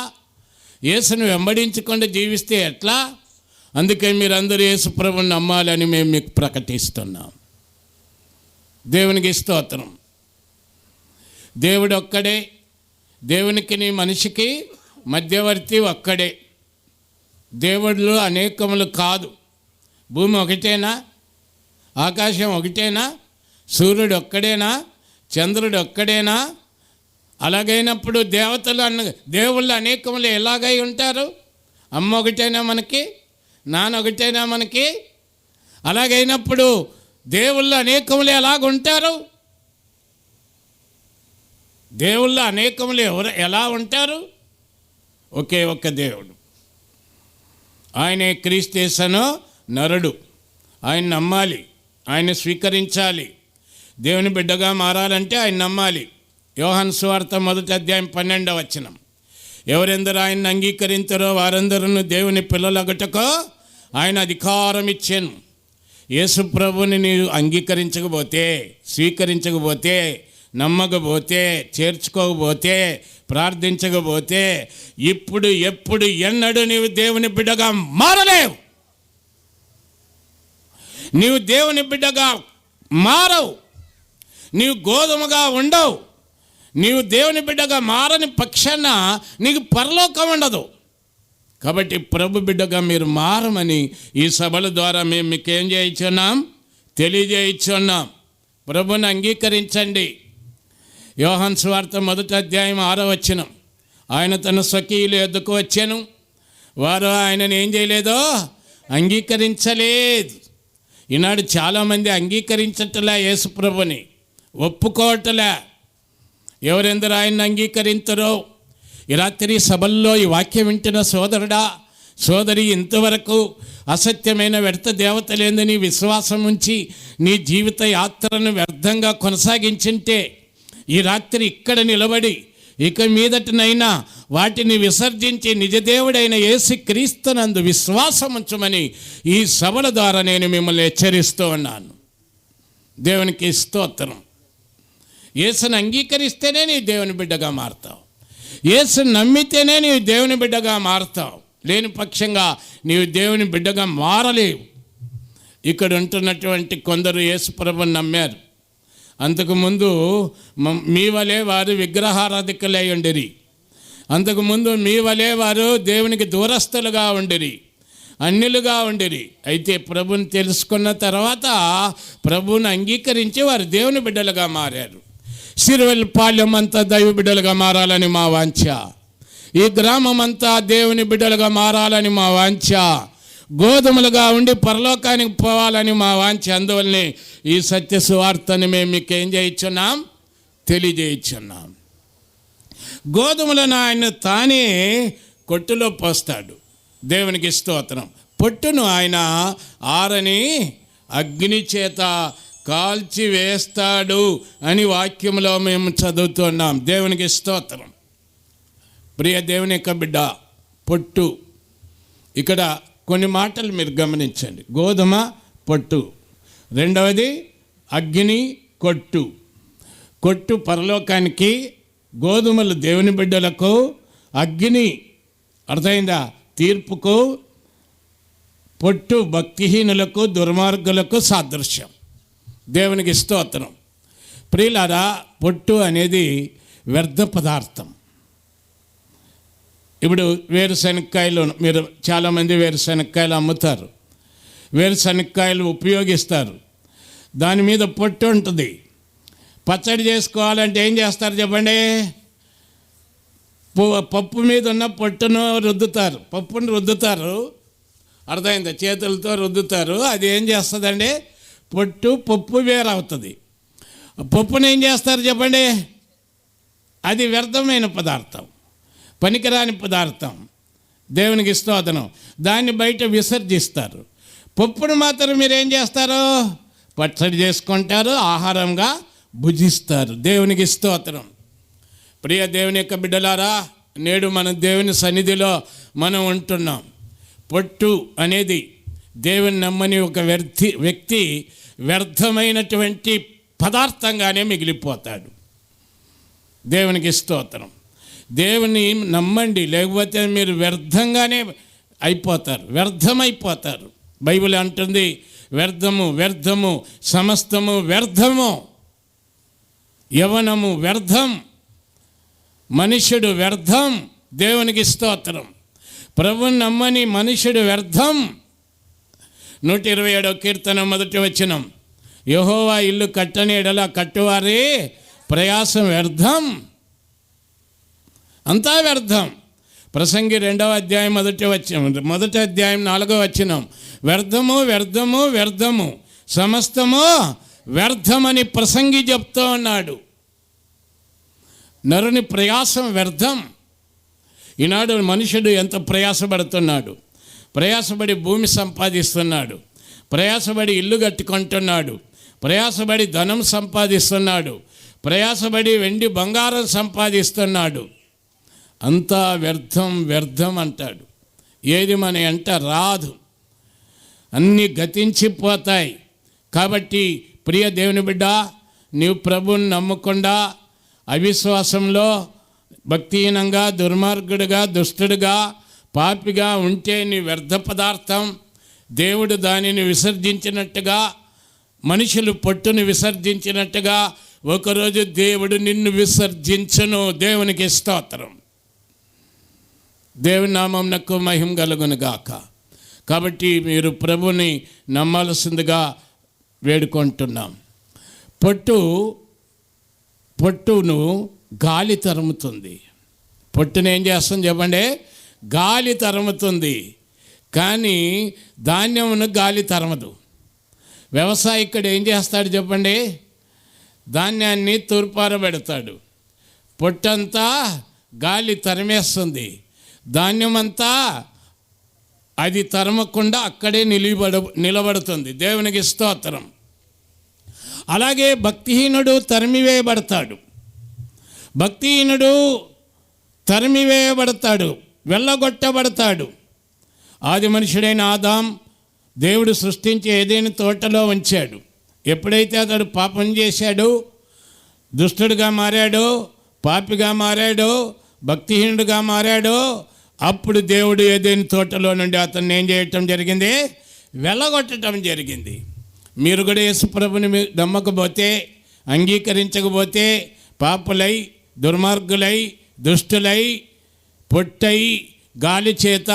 యేసుని వెంబడించకుండా జీవిస్తే ఎట్లా? అందుకే మీరందరూ యేసు ప్రభువుని నమ్మాలని మేము మీకు ప్రకటిస్తున్నాం. దేవునికి స్తోత్రం. దేవుడు ఒక్కడే, దేవునికి నీ మనిషికి మధ్యవర్తి ఒక్కడే. దేవుళ్ళు అనేకములు కాదు. భూమి ఒకటేనా? ఆకాశం ఒకటేనా? సూర్యుడు ఒక్కడేనా? చంద్రుడు ఒక్కడేనా? అలాగైనప్పుడు దేవుళ్ళు అనేకములు ఎలాగై ఉంటారు? అమ్మ ఒకటేనా మనకి? నాన్న ఒకటేనా మనకి? అలాగైనప్పుడు దేవుళ్ళు అనేకములు ఎలాగుంటారు? దేవుళ్ళు అనేకములు ఎలా ఉంటారు? ఒకే ఒక్క దేవుడు. ఆయనే క్రీస్తు యేసును నరుడు. ఆయన నమ్మాలి, ఆయన స్వీకరించాలి. దేవుని బిడ్డగా మారాలంటే ఆయన నమ్మాలి. యోహాను సువార్త 1:12 ఎవరెందరూ ఆయన్ని అంగీకరించారో వారందరూ దేవుని పిల్లలగుటకు ఆయన అధికారం ఇచ్చాను. యేసు ప్రభుని నీవు అంగీకరించకపోతే, స్వీకరించకపోతే, నమ్మకపోతే, చేర్చుకోకపోతే, ప్రార్థించకపోతే ఇప్పుడు ఎప్పుడు ఎన్నడూ నీవు దేవుని బిడ్డగా మారలేవు. నీవు దేవుని బిడ్డగా మారవు. నీవు గోధుమగా ఉండవు. నీవు దేవుని బిడ్డగా మారని పక్షాన నీకు పరలోకం ఉండదు. కాబట్టి ప్రభు బిడ్డగా మీరు మారమని ఈ సభల ద్వారా మేము మీకేం చేయించున్నాం? తెలియజేయించున్నాం. ప్రభుని అంగీకరించండి. యోహాను సువార్త 1:6 ఆయన తన స్వకీయుల యొద్దకు వచ్చాను, వారు ఆయనను ఏం చేయలేదో అంగీకరించలేదు. ఈనాడు చాలామంది అంగీకరించట్లే, యేసు ప్రభుని ఒప్పుకోవట్లే. ఎవరెందరూ ఆయన్ని అంగీకరించరో, ఈ రాత్రి సభల్లో ఈ వాక్యం వింటున్న సోదరుడా, సోదరి, ఇంతవరకు అసత్యమైన వ్యర్థ దేవతలేందని విశ్వాసం ఉంచి నీ జీవిత యాత్రను వ్యర్థంగా కొనసాగించింటే ఈ రాత్రి ఇక్కడ నిలబడి ఇక మీదటనైనా వాటిని విసర్జించి నిజదేవుడైన యేసు క్రీస్తునందు విశ్వాసం ఉంచమని ఈ సభల ద్వారా నేను మిమ్మల్ని హెచ్చరిస్తూ ఉన్నాను. దేవునికి స్తోత్రం. యేసుని అంగీకరిస్తేనే నీవు దేవుని బిడ్డగా మారుతావు. యేసుని నమ్మితేనే నీవు దేవుని బిడ్డగా మారుతావు. లేని పక్షంగా నీవు దేవుని బిడ్డగా మారలేవు. ఇక్కడ ఉంటున్నటువంటి కొందరు యేసు ప్రభువుని నమ్మారు. అంతకుముందు మీ వలే వారు విగ్రహారాధికులై ఉండిరి. అంతకుముందు మీ వలే వారు దేవునికి దూరస్తులుగా ఉండిరి, అన్యులుగా ఉండిరి. అయితే ప్రభుని తెలుసుకున్న తర్వాత ప్రభువుని అంగీకరించి వారు దేవుని బిడ్డలుగా మారారు. సిరువెల్పాళ్యం అంతా దైవ బిడ్డలుగా మారాలని మా వాంఛ. ఈ గ్రామం అంతా దేవుని బిడ్డలుగా మారాలని మా వాంఛ. గోధుమలుగా ఉండి పరలోకానికి పోవాలని మా వాంఛ. అందువల్లనే ఈ సత్య సువార్తని మేము మీకు ఏం చేయించున్నాం? తెలియజేయించున్నాం. గోధుమలను ఆయన తానే కొట్టులో పోస్తాడు. దేవునికి స్తోత్రం. పొట్టును ఆయన ఆరని అగ్ని చేత కాల్చి వేస్తాడు అని వాక్యంలో మేము చదువుతున్నాం. దేవునికి స్తోత్రం. ప్రియ దేవుని యొక్క బిడ్డ, పొట్టు. ఇక్కడ కొన్ని మాటలు మీరు గమనించండి. గోధుమ పొట్టు, రెండవది అగ్ని కొట్టు. కొట్టు పరలోకానికి, గోధుమలు దేవుని బిడ్డలకు, అగ్ని అర్థమైందా తీర్పుకు, పొట్టు భక్తిహీనులకు, దుర్మార్గులకు సాదృశ్యం. దేవునికి స్తోత్రం. ప్రియులారా, పొట్టు అనేది వ్యర్థ పదార్థం. ఇప్పుడు వేరుశనక్కాయలు, మీరు చాలామంది వేరుశనక్కాయలు అమ్ముతారు, వేరుశనక్కాయలు ఉపయోగిస్తారు, దాని మీద పొట్టు ఉంటుంది. పచ్చడి చేసుకోవాలంటే ఏం చేస్తారు చెప్పండి? పప్పు మీద ఉన్న పొట్టును రుద్దుతారు, పప్పును రుద్దుతారు, అర్థమైందా? చేతులతో రుద్దుతారు. అది ఏం చేస్తుందండి? పొట్టు పప్పు వేరవుతుంది. పప్పును ఏం చేస్తారు చెప్పండి? అది వ్యర్థమైన పదార్థం, పనికిరాని పదార్థం. దేవునికి స్తోత్రం. దాన్ని బయట విసర్జిస్తారు. పప్పును మాత్రం మీరు ఏం చేస్తారు? పచ్చడి చేసుకుంటారు, ఆహారంగా భుజిస్తారు. దేవునికి స్తోత్రం. ప్రియ దేవుని యొక్క బిడ్డలారా, నేడు మనం దేవుని సన్నిధిలో మనం ఉంటున్నాం. పొట్టు అనేది దేవుని నమ్మని ఒక వ్యక్తి వ్యర్థమైనటువంటి పదార్థంగానే మిగిలిపోతాడు. దేవునికి స్తోత్రం. దేవుని నమ్మండి, లేకపోతే మీరు వ్యర్థంగానే అయిపోతారు, వ్యర్థమైపోతారు. బైబిల్ అంటుంది వ్యర్థము వ్యర్థము సమస్తము వ్యర్థము. యవనము వ్యర్థం, మనుష్యుడు వ్యర్థం. దేవునికి స్తోత్రం. ప్రభువుని నమ్మని మనుష్యుడు వ్యర్థం. 127వ కీర్తన 1వ వచనం, యెహోవా ఇల్లు కట్టని ఎడల కట్టువారే ప్రయాసం వ్యర్థం, అంతా వ్యర్థం. ప్రసంగి 2వ అధ్యాయం 1వ వచనం, 1వ అధ్యాయం 4వ వచనం, వ్యర్థము వ్యర్థము వ్యర్థము సమస్తము వ్యర్థమని ప్రసంగి చెప్తూ ఉన్నాడు. నరుని ప్రయాసం వ్యర్థం. ఈనాడు మనుషుడు ఎంత ప్రయాసపడుతున్నాడు, ప్రయాసపడి భూమి సంపాదిస్తున్నాడు, ప్రయాసపడి ఇల్లు కట్టుకుంటున్నాడు, ప్రయాసపడి ధనం సంపాదిస్తున్నాడు, ప్రయాసపడి వెండి బంగారం సంపాదిస్తున్నాడు. అంతా వ్యర్థం వ్యర్థం అంటాడు. ఏది మన ఎంట రాదు, అన్నీ గతించిపోతాయి. కాబట్టి ప్రియ దేవుని బిడ్డ, నీవు ప్రభువుని నమ్మకుండా అవిశ్వాసంలో భక్తిహీనంగా దుర్మార్గుడిగా దుష్టుడిగా పాపిగా ఉంటే నీ వ్యర్థ పదార్థం. దేవుడు దానిని విసర్జించినట్టుగా, మనుషులు పొట్టును విసర్జించినట్టుగా ఒకరోజు దేవుడు నిన్ను విసర్జించును. దేవునికి స్తోత్రం. దేవుని నామమునకు మహిమ కలుగును గాక. కాబట్టి మీరు ప్రభుని నమ్మాల్సిందిగా వేడుకుంటున్నాం. పొట్టును గాలి తరుముతుంది. పొట్టును ఏం చేస్తుంది చెప్పండి? గాలి తరుముతుంది, కానీ ధాన్యమును గాలి తరమదు. వ్యవసాయకుడు ఏం చేస్తాడు చెప్పండి? ధాన్యాన్ని తూర్పారబెడతాడు, పొట్టంతా గాలి తరిమేస్తుంది, ధాన్యమంతా అది తరమకుండా అక్కడే నిలబడుతుంది. దేవునికి స్తోత్రం. అలాగే భక్తిహీనుడు తరిమివేయబడతాడు, భక్తిహీనుడు తరిమివేయబడతాడు, వెళ్ళగొట్టబడతాడు. ఆది మనుషుడైన ఆదాం దేవుడు సృష్టించి ఏదైనా తోటలో ఉంచాడు. ఎప్పుడైతే అతడు పాపం చేశాడో, దుష్టుడిగా మారాడో, పాపిగా మారాడో, భక్తిహీనుడిగా మారాడో, అప్పుడు దేవుడు ఏదైనా తోటలో నుండి అతన్ని ఏం చేయటం జరిగింది? వెళ్ళగొట్టడం జరిగింది. మీరు కూడా యేసు ప్రభుని నమ్మకపోతే, అంగీకరించకపోతే పాపులై, దుర్మార్గులై, దుష్టులై, పొట్టై, గాలి చేత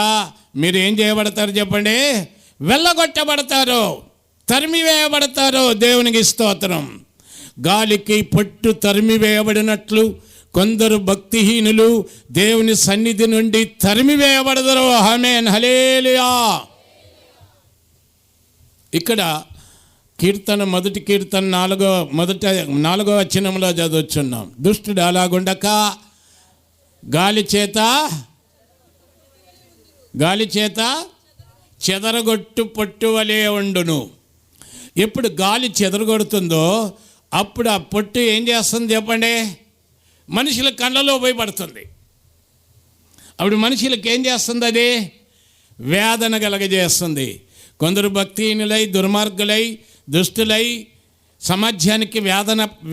మీరు ఏం చేయబడతారు చెప్పండి? వెళ్ళగొట్టబడతారు, తరిమివేయబడతారు. దేవునికి స్తోత్రం. గాలికి పొట్టు తరిమివేయబడినట్లు కొందరు భక్తిహీనులు దేవుని సన్నిధి నుండి తరిమివేయబడతారు. ఆమేన్, హల్లెలూయా. ఇక్కడ కీర్తన, మొదటి కీర్తన 4వ వచనంలో చదువుచున్నాం. దుష్టుడు అలాగుండక గాలి చేత చెదరగొట్టు పొట్టు వలె ఉండును. ఎప్పుడు గాలి చెదరగొడుతుందో అప్పుడు ఆ పొట్టు ఏం చేస్తుంది చెప్పండి? మనుషుల కళ్ళలో పోయి పడుతుంది. అప్పుడు మనుషులకు ఏం చేస్తుంది? అది వేదన కలగజేస్తుంది. కొందరు భక్తిహీనులై, దుర్మార్గులై, దుష్టులై సమాజానికి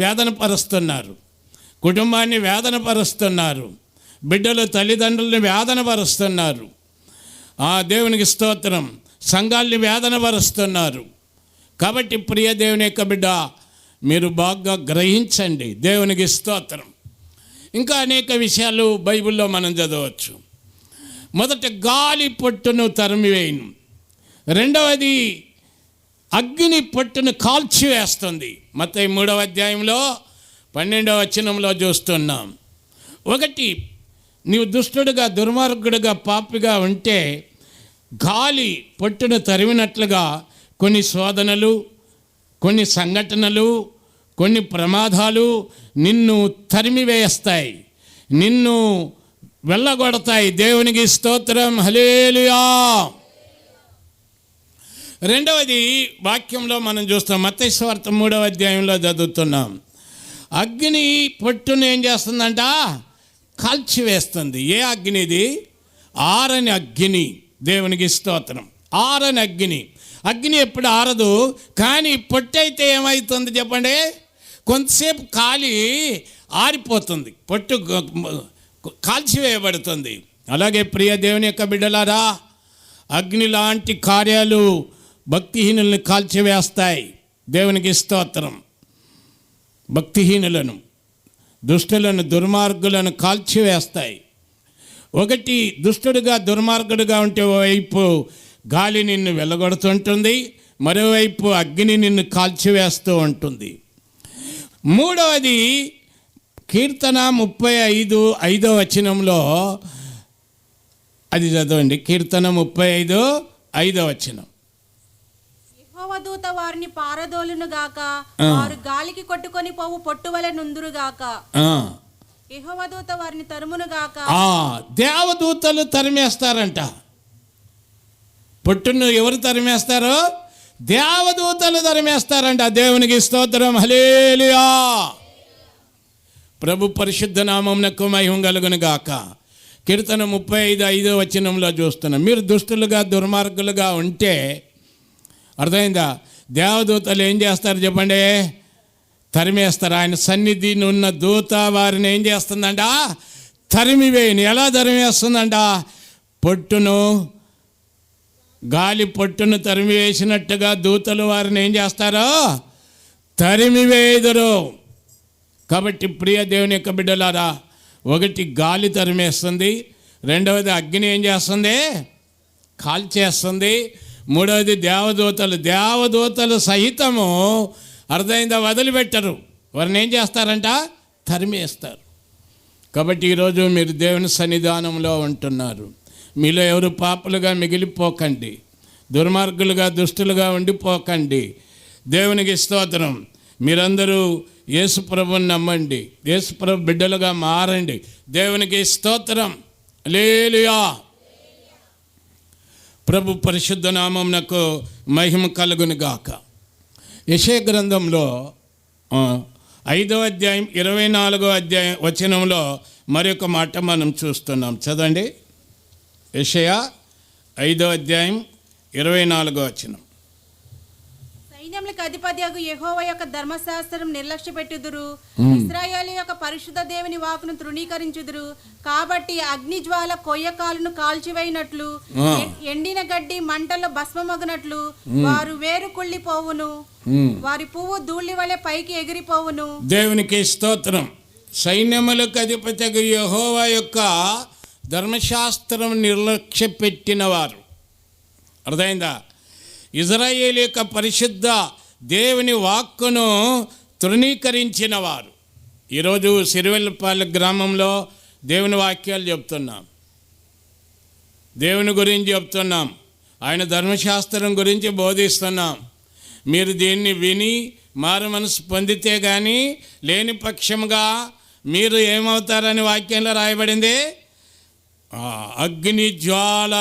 వేదన పరుస్తున్నారు, కుటుంబాన్ని వేదన పరుస్తున్నారు, బిడ్డలు తల్లిదండ్రులని వేదన పరుస్తున్నారు. దేవునికి స్తోత్రం. సంఘాల్ని వేదన పరుస్తున్నారు. కాబట్టి ప్రియ దేవుని యొక్క బిడ్డ, మీరు బాగా గ్రహించండి. దేవునికి స్తోత్రం. ఇంకా అనేక విషయాలు బైబిల్లో మనం చదవచ్చు. మొదట గాలి పొట్టును తరిమివేయును, రెండవది అగ్ని పొట్టును కాల్చివేస్తుంది. మత్తయి 3వ అధ్యాయంలో 12వ వచనంలో చూస్తున్నాం. ఒకటి, నీవు దుష్టుడుగా, దుర్మార్గుడుగా, పాపిగా ఉంటే గాలి పొట్టును తరిమినట్లుగా కొన్ని శోధనలు, కొన్ని సంఘటనలు, కొన్ని ప్రమాదాలు నిన్ను తరిమివేస్తాయి, నిన్ను వెళ్ళగొడతాయి. దేవునికి స్తోత్రం, హల్లెలూయా. రెండవది వాక్యంలో మనం చూస్తాం. మత్తయి సువార్త 3వ అధ్యాయంలో చదువుతున్నాం. అగ్ని పొట్టును ఏం చేస్తుందంట? కాల్చివేస్తుంది. ఏ అగ్నిది? ఆరని అగ్ని. దేవునికి స్తోత్రం. ఆరని అగ్ని. అగ్ని ఎప్పుడు ఆరదు, కానీ పొట్టు అయితే ఏమవుతుంది చెప్పండి? కొంతసేపు కాలి ఆరిపోతుంది, పొట్టు కాల్చివేయబడుతుంది. అలాగే ప్రియ దేవుని యొక్క బిడ్డలారా, అగ్ని లాంటి కార్యాలు భక్తిహీనులను కాల్చివేస్తాయి. దేవునికి స్తోత్రం. భక్తిహీనులను, దుష్టులను, దుర్మార్గులను కాల్చివేస్తాయి. ఒకటి, దుష్టుడుగా దుర్మార్గుడుగా ఉంటే ఓవైపు గాలి నిన్ను వెళ్ళగొడుతుంటుంది, మరోవైపు అగ్ని నిన్ను కాల్చివేస్తూ ఉంటుంది. మూడవది కీర్తన 35:5 వచనంలో, అది చదవండి. కీర్తన 35:5 వచనం. యెహోవా దూత వారిని పారదోలును గాక, వారు గాలికి కొట్టుకొని పోవు పొట్టువలె నుందురు గాక. యెహోవా దూత వారిని తరుమును గాక. దేవదూతలు తరిమేస్తారంట. పొట్టును ఎవరు తరిమేస్తారో? దేవదూతలు తరిమేస్తారంట. దేవునికి స్తోత్రం. హల్లెలూయా. ప్రభు పరిశుద్ధ నామమునకు మహిమ కలుగును గాక. కీర్తన 35:5 వచనంలో చూస్తున్నాం. మీరు దుష్టులుగా దుర్మార్గులుగా ఉంటే, అర్థమైందా, దేవదూతలు ఏం చేస్తారు చెప్పండి? తరిమేస్తారు. ఆయన సన్నిధి ఉన్న దూత వారిని ఏం చేస్తుందంట? తరిమివేయని. ఎలా తరిమేస్తుందంట? పొట్టును, గాలి పొట్టును తరిమివేసినట్టుగా దూతలు వారిని ఏం చేస్తారో తరిమివేయుదురు. కాబట్టి ప్రియ దేవుని యొక్క బిడ్డలారా, ఒకటి గాలి తరిమేస్తుంది, రెండవది అగ్ని ఏం చేస్తుంది? కాల్చేస్తుంది, మూడవది దేవదూతలు సహితము, అర్థమైందా, వదిలిపెట్టరు. వారిని ఏం చేస్తారంట? తరిమేస్తారు. కాబట్టి ఈరోజు మీరు దేవుని సన్నిధానంలో ఉంటున్నారు. మీలో ఎవరు పాపులుగా మిగిలిపోకండి, దుర్మార్గులుగా దుష్టులుగా ఉండిపోకండి. దేవునికి స్తోత్రం. మీరందరూ యేసుప్రభుని నమ్మండి, యేసుప్రభు బిడ్డలుగా మారండి. దేవునికి స్తోత్రం. హల్లెలూయా. ప్రభు పరిశుద్ధ నామమునకు మహిమ కలుగును గాక. యెషయా గ్రంథంలో 5వ అధ్యాయం 24వ వచనంలో మరొక మాట మనం చూస్తున్నాం. చదవండి. యెషయా 5వ అధ్యాయం 24వ వచనం. సైన్యములకు అధిపతియగు యెహోవా యొక్క ధర్మశాస్త్రం నిర్లక్ష్య పెట్టుదురు, ఇశ్రాయేలు యొక్క పరిశుద్ధ దేవుని వాక్కును తృణీకరించుదురు. కాబట్టి అగ్ని జ్వాల కొయ్యకాలను కాల్చివేయినట్లు, ఎండిన గడ్డి మంటల్లో భస్మమగునట్లు వారు వేరు కుళ్ళిపోవును, వారి పువ్వు ధూళి వలె పైకి ఎగిరిపోవును. దేవునికి స్తోత్రం. సైన్యములకు అధిపతియగు యెహోవా యొక్క ధర్మశాస్త్రం నిర్లక్ష్య పెట్టిన వారు, అర్థమైందా, ఇజ్రాయేలు యొక్క పరిశుద్ధ దేవుని వాక్కును తృణీకరించిన వారు. ఈరోజు సిరివెల్లపాలెం గ్రామంలో దేవుని వాక్యాలు చెప్తున్నాం, దేవుని గురించి చెప్తున్నాం, ఆయన ధర్మశాస్త్రం గురించి బోధిస్తున్నాం. మీరు దీన్ని విని మారు మనసు పొందితే కానీ, లేని పక్షంగా మీరు ఏమవుతారని వాక్యంలో రాయబడింది? అగ్ని జ్వాల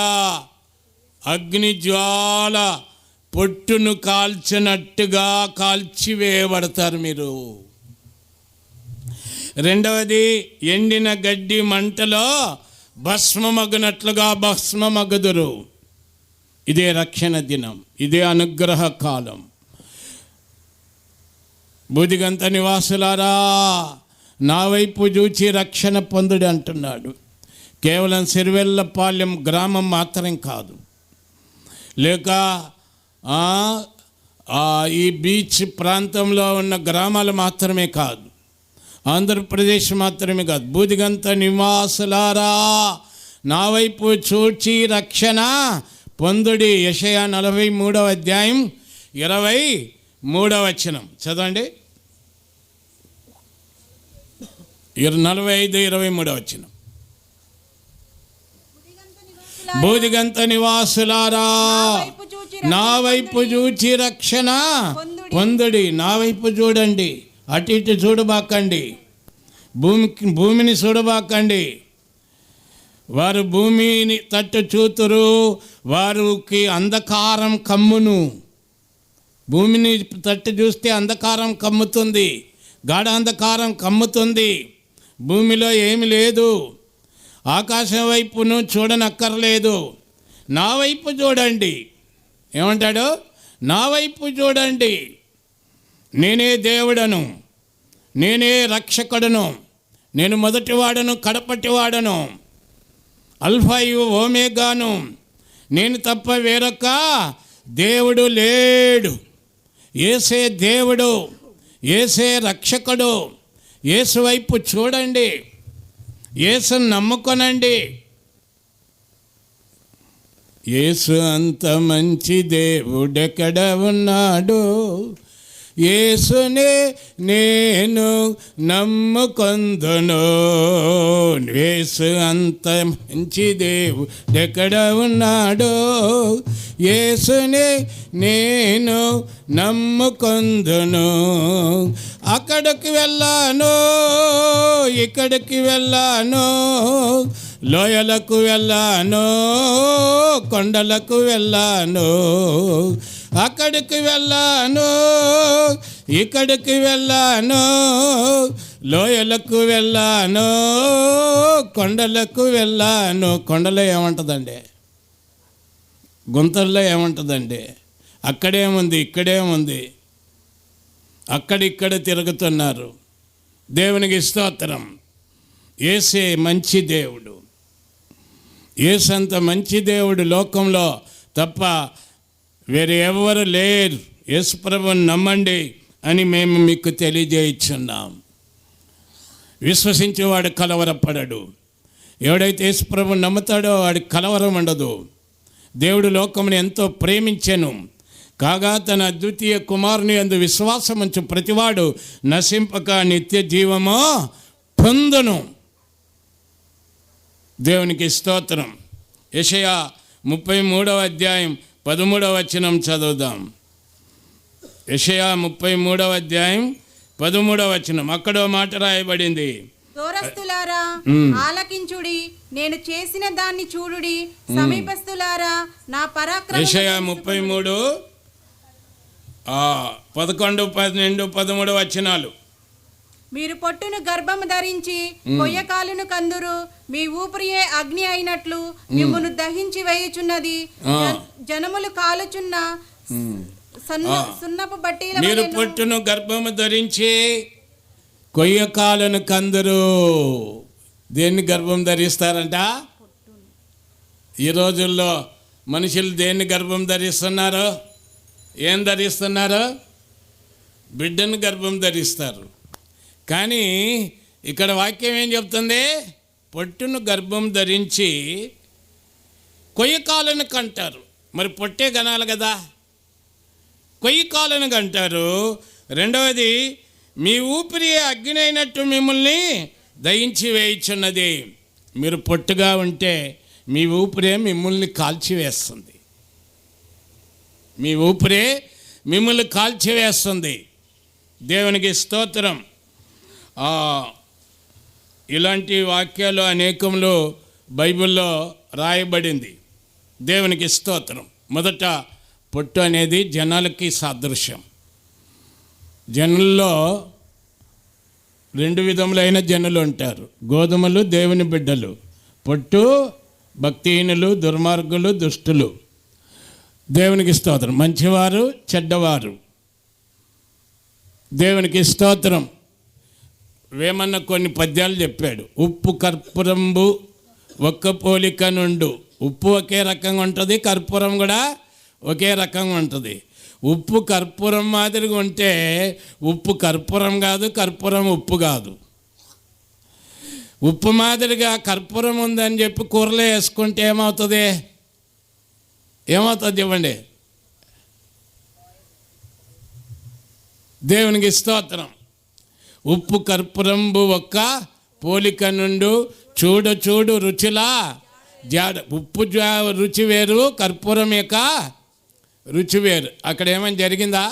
పొట్టును కాల్చినట్టుగా కాల్చివేయబడతారు మీరు. రెండవది, ఎండిన గడ్డి మంటలో భస్మమగునట్లుగా భస్మమగుదురు. ఇదే రక్షణ దినం, ఇదే అనుగ్రహ కాలం. బూదిగంత నివాసులారా, నా వైపు చూచి రక్షణ పొందుడు అంటున్నాడు. కేవలం సిరివెల్లపాలెం గ్రామం మాత్రం కాదు, లేక ఈ బీచ్ ప్రాంతంలో ఉన్న గ్రామాలు మాత్రమే కాదు, ఆంధ్రప్రదేశ్ మాత్రమే కాదు. బూదిగంత నివాసులారా, నా వైపు చూచి రక్షణ పొందుడి. యెషయా 43వ అధ్యాయం 23వ వచనం చదవండి. 45-23 వచనం. బూదిగంత నివాసులారా, నా వైపు చూచి రక్షణ పొందుడి. నా వైపు చూడండి, అటు ఇటు చూడబాకండి, భూమిని చూడబాకండి. వారు భూమిని తట్టు చూతురు, వారికి అంధకారం కమ్మును. భూమిని తట్టు చూస్తే అంధకారం కమ్ముతుంది, గాఢ అంధకారం కమ్ముతుంది. భూమిలో ఏమి లేదు. ఆకాశం వైపును చూడనక్కర్లేదు, నా వైపు చూడండి. ఏమంటాడు? నా వైపు చూడండి. నేనే దేవుడను, నేనే రక్షకుడను, నేను మొదటివాడను కడపటివాడను, అల్ఫాయు ఓమేగాను, నేను తప్ప వేరొక దేవుడు లేడు. యేసే దేవుడు, యేసే రక్షకుడు. యేసు వైపు చూడండి, యేసుని నమ్ముకొనండి. యేసు అంత మంచి దేవుడెక్కడ ఉన్నాడు? యేసునే నేను నమ్ముకొందును. యేసు అంత మంచి దేవుడెక్కడ ఉన్నాడు? యేసునే నేను నమ్ముకొందును. అక్కడికి వెళ్ళాను, ఇక్కడికి వెళ్ళాను, లోయలకు వెళ్ళాను, కొండలకు వెళ్ళాను, అక్కడికి వెళ్ళాను, ఇక్కడికి వెళ్ళాను, లోయలకు వెళ్ళాను, కొండలకు వెళ్ళాను. కొండలో ఏముంటుందండి? గుంతల్లో ఏముంటుందండి? అక్కడేముంది, ఇక్కడేముంది? అక్కడిక్కడ తిరుగుతున్నారు. దేవునికి స్తోత్రం. యేసే మంచి దేవుడు. యేసు అంత మంచి దేవుడు లోకంలో తప్ప వేరే ఎవరు లేరు. యేసు ప్రభువుని నమ్మండి అని మేము మీకు తెలియజేయుచున్నాం. విశ్వసించేవాడు కలవరపడడు. ఎవడైతే యేసు ప్రభువుని నమ్ముతాడో వాడికి కలవరం ఉండదు. దేవుడు లోకమును ఎంతో ప్రేమించెను కాగా తన అద్వితీయ కుమారుని యందు విశ్వాసముంచు ప్రతివాడు నశింపక నిత్య జీవము పొందును. దేవునికి స్తోత్రం. యెషయా 33వ అధ్యాయం 13వ వచనం చదువుదాం. యెషయా 33వ అధ్యాయం 13వ వచనం. అక్కడో మాట రాయబడింది, దూరస్తులారా ఆలకించుడి, నేను చేసిన దాన్ని చూడుడి, సమీపస్తులారా నా పరాక్రమం. యెషయా 33 11, 12, 13 వచనాలు. మీరు పొట్టును గర్భము ధరించి కొయ్యకాలును కందురు, మీ ఊపిరియే అగ్ని అయినట్లు మిమ్మును దహించి వేయుచున్నది. జనములు కాలుచున్న సున్నపు బట్టీల మీరు పొట్టును గర్భము ధరించి కొయ్యకాలను కందురు. దేన్ని గర్భం ధరిస్తారంట? ఈ రోజుల్లో మనుషులు దేన్ని గర్భం ధరిస్తున్నారు? ఏం ధరిస్తున్నారు? బిడ్డను గర్భం ధరిస్తారు. కానీ ఇక్కడ వాక్యం ఏం చెప్తుంది? పొట్టును గర్భం ధరించి కొయ్యకాలను కంటారు. మరి పొట్టే కనాలి కదా, కొయ్యకాలను కంటారు. రెండవది, మీ ఊపిరి అగ్ని అయినట్టు మిమ్మల్ని దహించి వేయుచున్నది. మీరు పొట్టుగా ఉంటే మీ ఊపిరే మిమ్మల్ని కాల్చివేస్తుంది. మీ ఊపిరే మిమ్మల్ని కాల్చివేస్తుంది. దేవునికి స్తోత్రం. ఇలాంటి వాక్యాలు అనేకంలో బైబిల్లో రాయబడింది. దేవునికి స్తోత్రం. మొదట పొట్టు అనేది జనాలకి సాదృశ్యం. జనుల్లో 2 విధములైన జనులు ఉంటారు. గోధుమలు దేవుని బిడ్డలు, పొట్టు భక్తిహీనులు, దుర్మార్గులు, దుష్టులు. దేవునికి స్తోత్రం. మంచివారు, చెడ్డవారు. దేవునికి స్తోత్రం. వేమన్న కొన్ని పద్యాలు చెప్పాడు. ఉప్పు కర్పూరంబు ఒక్క పోలిక నుండు. ఉప్పు ఒకే రకంగా ఉంటుంది, కర్పూరం కూడా ఒకే రకంగా ఉంటుంది. ఉప్పు కర్పూరం మాదిరిగా ఉంటే ఉప్పు కర్పూరం కాదు, కర్పూరం ఉప్పు కాదు. ఉప్పు మాదిరిగా కర్పూరం ఉందని చెప్పి కూరలో వేసుకుంటే ఏమవుతుంది? ఏమవుతుంది చెప్పండి? దేవునికి స్తోత్రం. ఉప్పు కర్పూరంబు ఒక్క పోలిక నుండు, చూడు చూడు రుచిలా జాడ. ఉప్పు రుచి వేరు, కర్పూరం యొక్క రుచి వేరు. అక్కడ ఏమైనా జరిగిందా?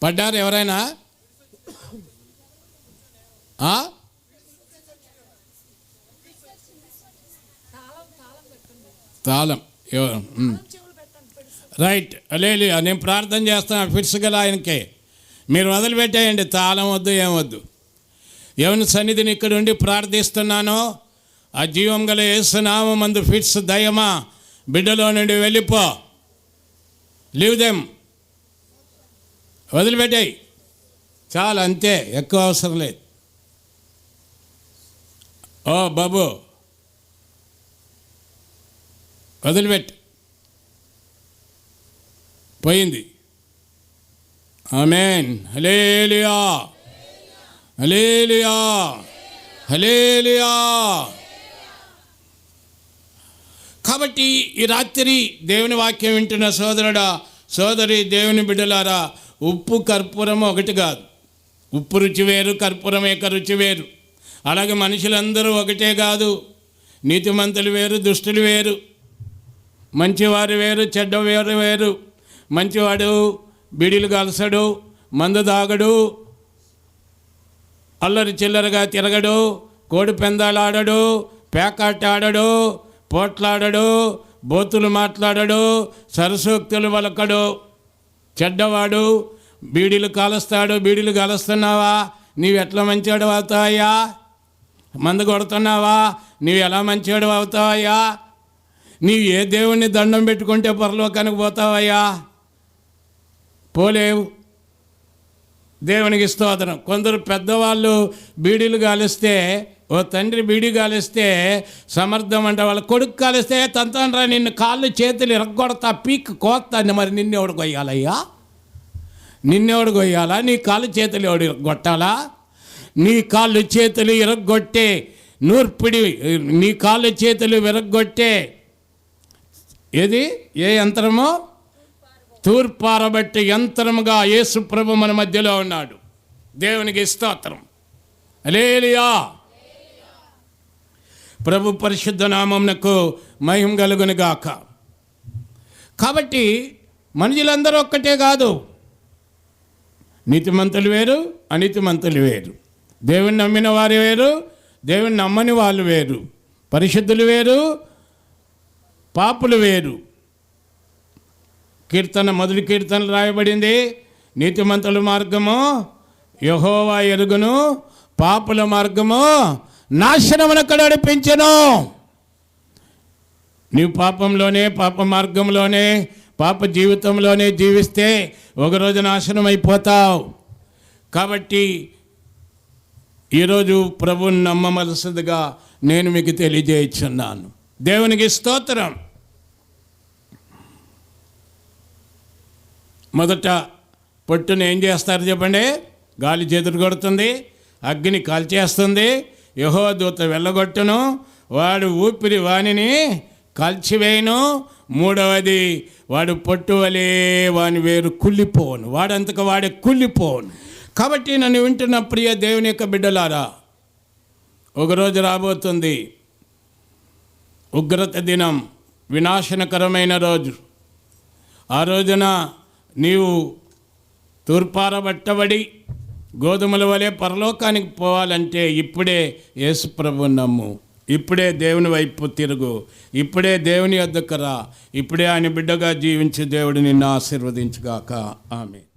పడ్డారు ఎవరైనా? తాళం రైట్. లేదు, నేను ప్రార్థన చేస్తాను. ఫిట్స్ గల ఆయనకే మీరు వదిలిపెట్టేయండి. తాళం వద్దు, ఏమొద్దు. ఎవరి సన్నిధిని ఇక్కడ ఉండి ప్రార్థిస్తున్నానో ఆ జీవం గల యేసు నామమందు ఫిట్స్ దయమా బిడ్డలో నుండి వెళ్ళిపో. లీవ్ దెమ్, వదిలిపెట్టాయి చాలా, అంతే, ఎక్కువ అవసరం లేదు. ఓ బాబు, వదిలిపెట్టు. పోయింది. ఆమేన్. హల్లెలూయా, హల్లెలూయా, హల్లెలూయా. కాబట్టి ఈ రాత్రి దేవుని వాక్యం వింటున్న సోదరుడా, సోదరి, దేవుని బిడ్డలారా, ఉప్పు కర్పూరం ఒకటి కాదు. ఉప్పు రుచి వేరు, కర్పూరం ఏక రుచి వేరు. అలాగే మనుషులందరూ ఒకటే కాదు. నీతిమంతులు వేరు, దుష్టులు వేరు. మంచివారు వేరు, చెడ్డవారు వేరు. మంచివాడు బీడీలు కాల్చడు, మందు తాగడు, అల్లరి చిల్లరగా తిరగడు, కోడి పెందాలు ఆడడు, పేకాట ఆడడు, పోట్లాడడు, బోతులు మాట్లాడడు, సరసోక్తులు వలకడు. చెడ్డవాడు బీడీలు కాలుస్తాడు. బీడీలు కాలుస్తున్నావా? నీవు ఎట్లా మంచివాడు అవుతావయ్యా? మందు కొడుతున్నావా? నీవు ఎలా మంచివాడు అవుతావయ్యా? నీవు ఏ దేవుణ్ణి దండం పెట్టుకుంటే పరలోకానికి పోతావయ్యా? పోలేవు. దేవునికి స్తోత్రం. కొందరు పెద్దవాళ్ళు బీడీలు కాలిస్తే, ఓ తండ్రి బీడీ కాలిస్తే సమర్థం అంటే వాళ్ళ కొడుకు కాలిస్తే, తంతండ్రా నిన్ను కాళ్ళు చేతులు ఇరగొడతా, పీక్ కోస్తాను. మరి నిన్నెవడు కొయ్యాలయ్యా? నిన్నెవడు కొయ్యాలా? నీ కాళ్ళు చేతులు ఎవడు కొట్టాలా? నీ కాళ్ళు చేతులు ఇరగొట్టే నూర్పిడి, నీ కాళ్ళు చేతులు విరగొట్టే ఏది? ఏ యంత్రమో? తూర్పారబట్టి యంత్రముగా యేసు ప్రభు మన మధ్యలో ఉన్నాడు. దేవునికి స్తోత్రం. హల్లెలూయా. ప్రభు పరిశుద్ధ నామమునకు మహిమ కలుగును గాక. కాబట్టి మనుషులందరూ ఒక్కటే కాదు. నీతిమంతులు వేరు, అనీతిమంతులు వేరు. దేవుని నమ్మిన వారు వేరు, దేవుని నమ్మని వాళ్ళు వేరు. పరిశుద్ధులు వేరు, పాపులు వేరు. కీర్తన, మొదటి కీర్తనలు రాయబడింది, నీతిమంతుల మార్గము యెహోవా ఎరుగును, పాపుల మార్గము నాశనమునకు నడిపించెను. నీవు పాపంలోనే, పాప మార్గంలోనే, పాప జీవితంలోనే జీవిస్తే ఒకరోజు నాశనం అయిపోతావు. కాబట్టి ఈరోజు ప్రభువుని నమ్మవలసిందిగా నేను మీకు తెలియజేస్తున్నాను. దేవునికి స్తోత్రం. మొదట పొట్టును ఏం చేస్తారు చెప్పండి? గాలి చెదురు కొడుతుంది, అగ్ని కాల్చేస్తుంది, యెహోవా దూత వెళ్ళగొట్టును, వాడు ఊపిరి వానిని కాల్చివేయను. మూడవది, వాడు పొట్టు వలే వాని వేరు కుళ్ళిపోను, వాడంతకు వాడే కుళ్ళిపోను. కాబట్టి నన్ను వింటున్న ప్రియ దేవుని యొక్క బిడ్డలారా, ఒకరోజు రాబోతుంది ఉగ్రత దినం, వినాశనకరమైన రోజు. ఆ రోజున నీవు తూర్పారబట్టబడి గోధుమల వలె పరలోకానికి పోవాలంటే ఇప్పుడే యేసు ప్రభువుని నమ్ము. ఇప్పుడే దేవుని వైపు తిరుగు. ఇప్పుడే దేవుని యొద్దకు రా. ఇప్పుడే ఆయన బిడ్డగా జీవించి దేవుడు నిన్ను ఆశీర్వదించుగాక. ఆమేన్.